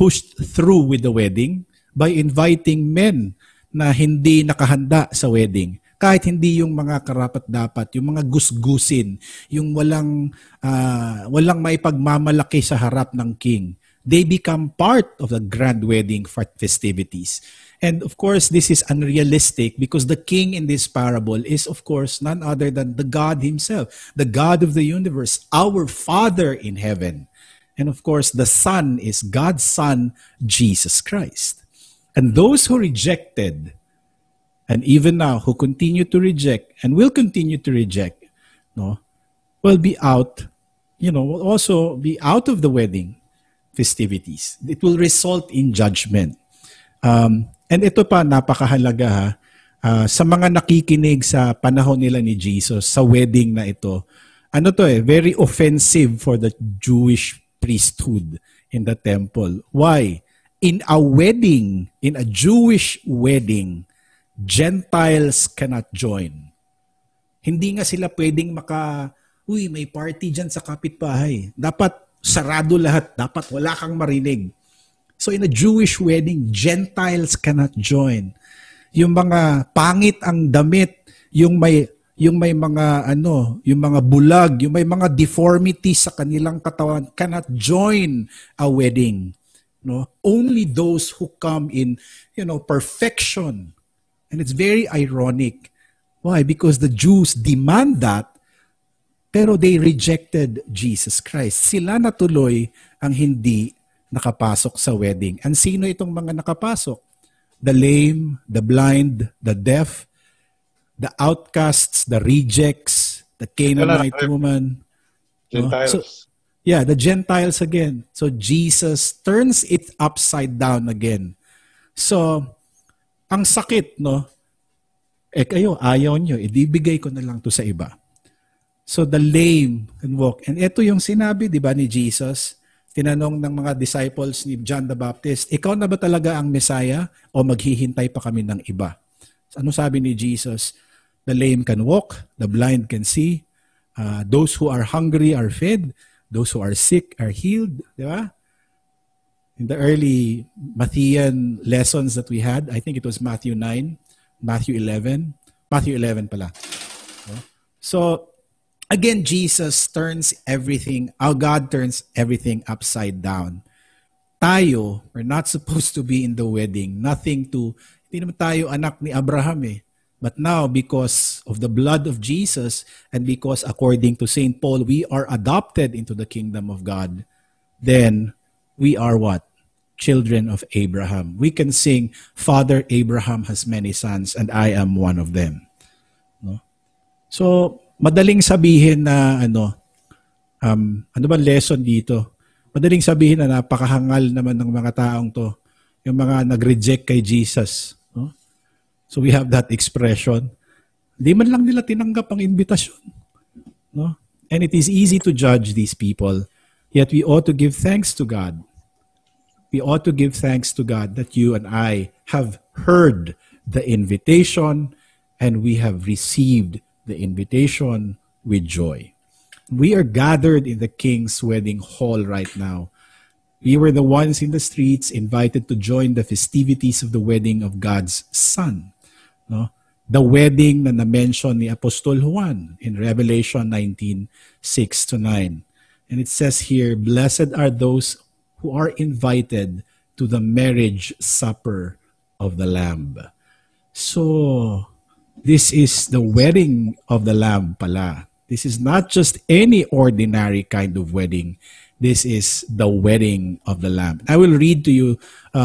[SPEAKER 4] pushed through with the wedding by inviting men na hindi nakahanda sa wedding. Kahit hindi yung mga karapat-dapat, yung mga gusgusin, yung walang maipagmamalaki sa harap ng king. They become part of the grand wedding festivities. And of course, this is unrealistic because the king in this parable is, of course, none other than the God himself, the God of the universe, our Father in heaven. And of course, the Son is God's Son, Jesus Christ. And those who rejected, and even now who continue to reject and will continue to reject, will be out, will also be out of the wedding festivities. It will result in judgment. And ito pa, napakahalaga sa mga nakikinig sa panahon nila ni Jesus, sa wedding na ito. Very offensive for the Jewish priesthood in the temple. Why? In a Jewish wedding, Gentiles cannot join. Hindi nga sila pwedeng may party dyan sa kapitbahay. Dapat sarado lahat. Dapat wala kang marinig. So in a Jewish wedding, Gentiles cannot join. Yung mga pangit ang damit, yung may mga bulag, yung may mga deformities sa kanilang katawan cannot join a wedding. No? Only those who come in, perfection. And it's very ironic. Why? Because the Jews demand that, pero they rejected Jesus Christ. Sila natuloy ang hindi nakapasok sa wedding. And sino itong mga nakapasok? The lame, the blind, the deaf, the outcasts, the rejects, the Canaanite woman.
[SPEAKER 5] Gentiles.
[SPEAKER 4] The Gentiles again. So Jesus turns it upside down again. So, ang sakit, kayo, ayaw nyo, ibibigay ko na lang to sa iba. So the lame can walk. And ito yung sinabi, di ba, ni Jesus, tinanong ng mga disciples ni John the Baptist, ikaw na ba talaga ang Messiah o maghihintay pa kami ng iba? Ano sabi ni Jesus? The lame can walk, the blind can see, those who are hungry are fed, those who are sick are healed. Di ba? In the early Matthean lessons that we had, I think it was Matthew 9, Matthew 11 pala. So, again, Jesus turns everything, God turns everything upside down. Tayo, we're not supposed to be in the wedding. Hindi naman tayo anak ni Abraham eh. But now, because of the blood of Jesus and because according to St. Paul, we are adopted into the kingdom of God, then we are what? Children of Abraham. We can sing, Father Abraham has many sons and I am one of them. No? So, madaling sabihin na ano ba lesson dito? Madaling sabihin na napakahangal naman ng mga taong to, yung mga nag-reject kay Jesus. No? So we have that expression. Di man lang nila tinanggap ang invitasyon. No? And it is easy to judge these people. Yet we ought to give thanks to God. We ought to give thanks to God that you and I have heard the invitation and we have received the invitation with joy. We are gathered in the King's wedding hall right now. We were the ones in the streets invited to join the festivities of the wedding of God's Son. No? The wedding na na-mention ni Apostol Juan in Revelation 19:6-9. And it says here, blessed are those who are invited to the marriage supper of the Lamb. So, this is the wedding of the Lamb pala. This is not just any ordinary kind of wedding. This is the wedding of the Lamb. I will read to you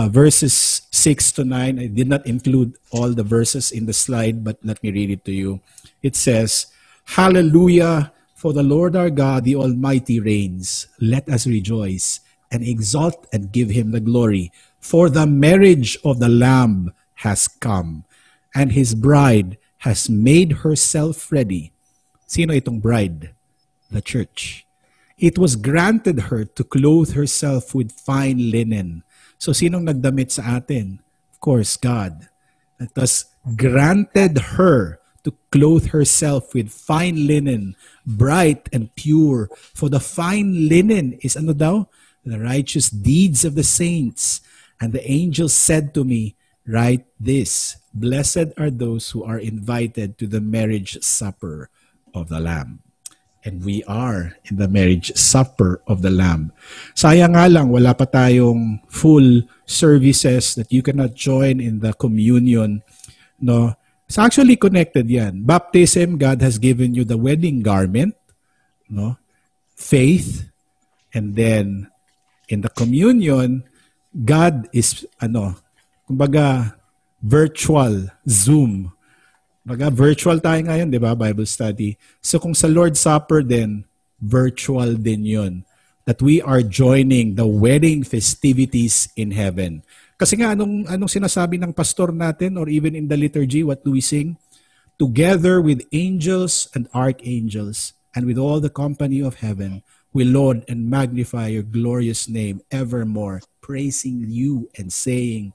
[SPEAKER 4] verses 6-9. I did not include all the verses in the slide, but let me read it to you. It says, Hallelujah, for the Lord our God, the Almighty reigns. Let us rejoice and exalt and give him the glory. For the marriage of the Lamb has come, and his bride has made herself ready. Sino itong bride? The church. It was granted her to clothe herself with fine linen. So sinong nagdamit sa atin? Of course, God. It was granted her to clothe herself with fine linen, bright and pure. For the fine linen is ano daw? The righteous deeds of the saints. And the angel said to me, write this, blessed are those who are invited to the marriage supper of the Lamb. And we are in the marriage supper of the Lamb. Sayang nga lang, wala pa tayong full services that you cannot join in the communion. No? It's actually connected yan. Baptism, God has given you the wedding garment, no? Faith, and then in the communion, God is, kumbaga, virtual, Zoom. Kumbaga, virtual tayo ngayon, di ba, Bible study. So kung sa Lord's Supper din, virtual din yun. That we are joining the wedding festivities in heaven. Kasi nga, anong sinasabi ng pastor natin, or even in the liturgy, what do we sing? Together with angels and archangels, and with all the company of heaven, we laud and magnify your glorious name evermore, praising you and saying,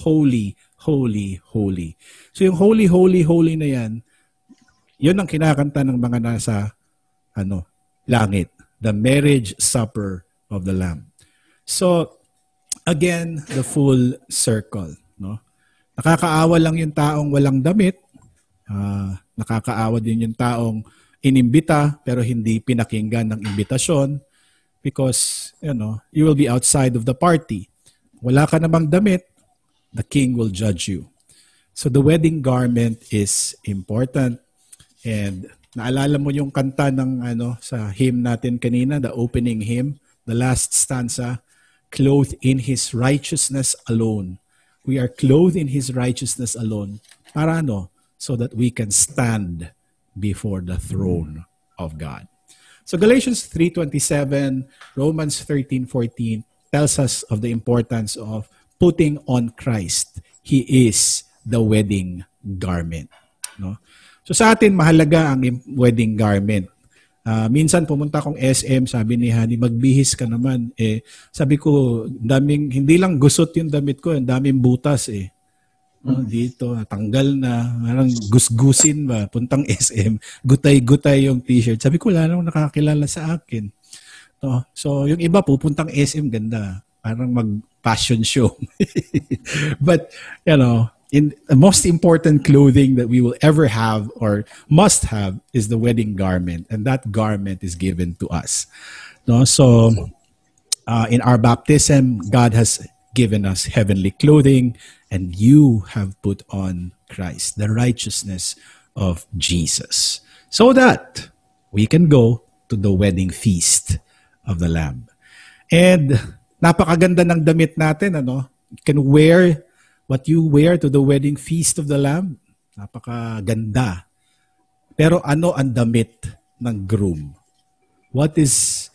[SPEAKER 4] Holy, holy, holy. So yung holy, holy, holy na yan, yun ang kinakanta ng mga nasa langit. The marriage supper of the Lamb. So, again, the full circle. No? Nakakaawa lang yung taong walang damit. Nakakaawa din yung taong inimbita pero hindi pinakinggan ng imbitasyon because, you will be outside of the party. Wala ka namang damit, the king will judge you. So the wedding garment is important. And naalala mo yung kanta ng sa hymn natin kanina, the opening hymn, the last stanza, clothed in his righteousness alone. We are clothed in his righteousness alone. Para so that we can stand before the throne of God. So Galatians 3:27, Romans 13:14 tells us of the importance of putting on Christ. He is the wedding garment. No? So sa atin, mahalaga ang wedding garment. Minsan pumunta akong SM, sabi ni Hani, magbihis ka naman. Sabi ko, hindi lang gusot yung damit ko, daming butas . Dito, tanggal na, parang gusgusin ba, puntang SM, gutay-gutay yung t-shirt. Sabi ko, wala nang nakakilala sa akin. So, yung iba pupuntang SM, ganda. Parang mag-fashion show. But, in the most important clothing that we will ever have or must have is the wedding garment. And that garment is given to us. So, in our baptism, God has given us heavenly clothing, and you have put on Christ, the righteousness of Jesus, so that we can go to the wedding feast of the Lamb. And napakaganda ng damit natin, ano? You can wear what you wear to the wedding feast of the Lamb. Napakaganda. Pero ano ang damit ng groom? What is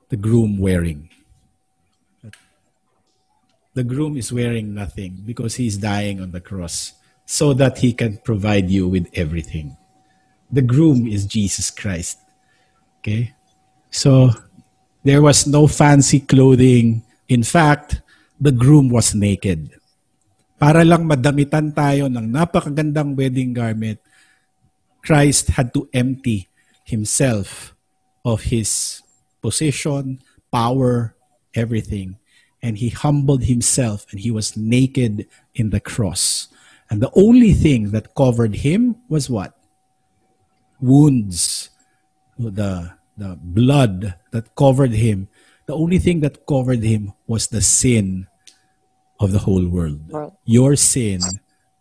[SPEAKER 4] the groom wearing? The groom is wearing nothing because he's dying on the cross so that he can provide you with everything. The groom is Jesus Christ. Okay? So, there was no fancy clothing. In fact, the groom was naked. Para lang madamitan tayo ng napakagandang wedding garment, Christ had to empty himself of his position, power, everything. And he humbled himself and he was naked in the cross. And the only thing that covered him was what? Wounds. The blood that covered him. The only thing that covered him was the sin of the whole world. Your sin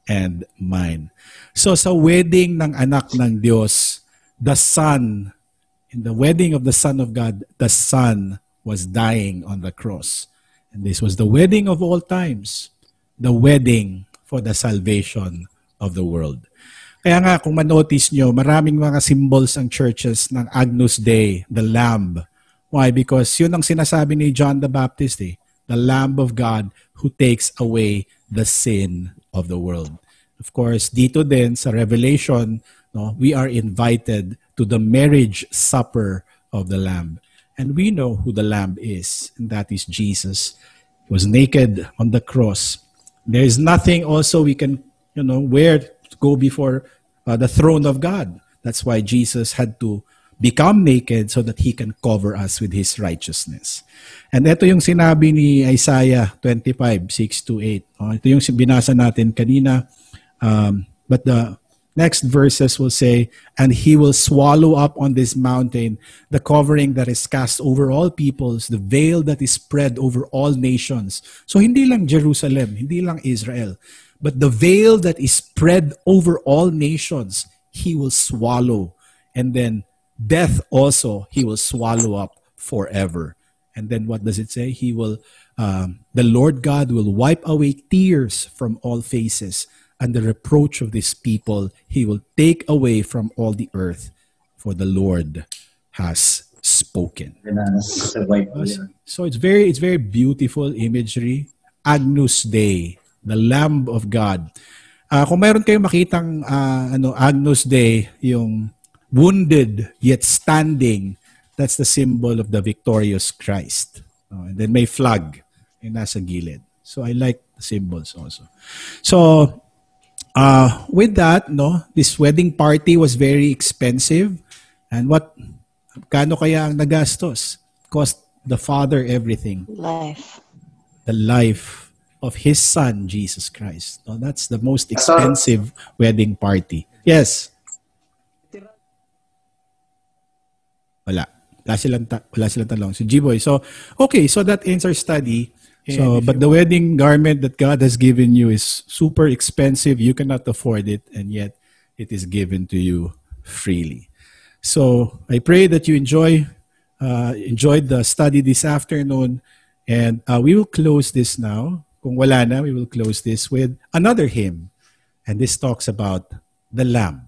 [SPEAKER 4] and mine. So sa wedding ng anak ng Diyos, the Son, in the wedding of the Son of God, the Son was dying on the cross. And this was the wedding of all times, the wedding for the salvation of the world. Kaya nga, kung manotice nyo, maraming mga symbols ang churches ng Agnus Dei, the Lamb. Why? Because yun ang sinasabi ni John the Baptist, the Lamb of God who takes away the sin of the world. Of course, dito din sa Revelation, no, we are invited to the marriage supper of the Lamb. And we know who the Lamb is, and that is Jesus. He was naked on the cross. There is nothing also we can, wear to go before the throne of God. That's why Jesus had to become naked so that he can cover us with his righteousness. And ito yung sinabi ni Isaiah 25:6-8. Ito yung binasa natin kanina. But the next verses will say, and he will swallow up on this mountain the covering that is cast over all peoples, the veil that is spread over all nations. So hindi lang Jerusalem, hindi lang Israel, but the veil that is spread over all nations, he will swallow. And then death also, he will swallow up forever. And then what does it say? He will, the Lord God will wipe away tears from all faces, and the reproach of this people he will take away from all the earth, for the Lord has spoken. So it's very beautiful imagery. Agnus Dei, the Lamb of God. Kung mayroon kayong makitang Agnus Dei, yung wounded yet standing, that's the symbol of the victorious Christ. And then may flag yung nasa gilid. So I like the symbols also. So with that, this wedding party was very expensive. And kano kaya ang nagastos? Cost the father everything.
[SPEAKER 6] Life.
[SPEAKER 4] The life of his son, Jesus Christ. That's the most expensive wedding party. Yes. Wala silang talong. So G-Boy. So, okay. So that ends our study. So, but the wedding garment that God has given you is super expensive. You cannot afford it, and yet it is given to you freely. So, I pray that you enjoyed the study this afternoon, and we will close this now. Kung wala na, we will close this with another hymn, and this talks about the Lamb.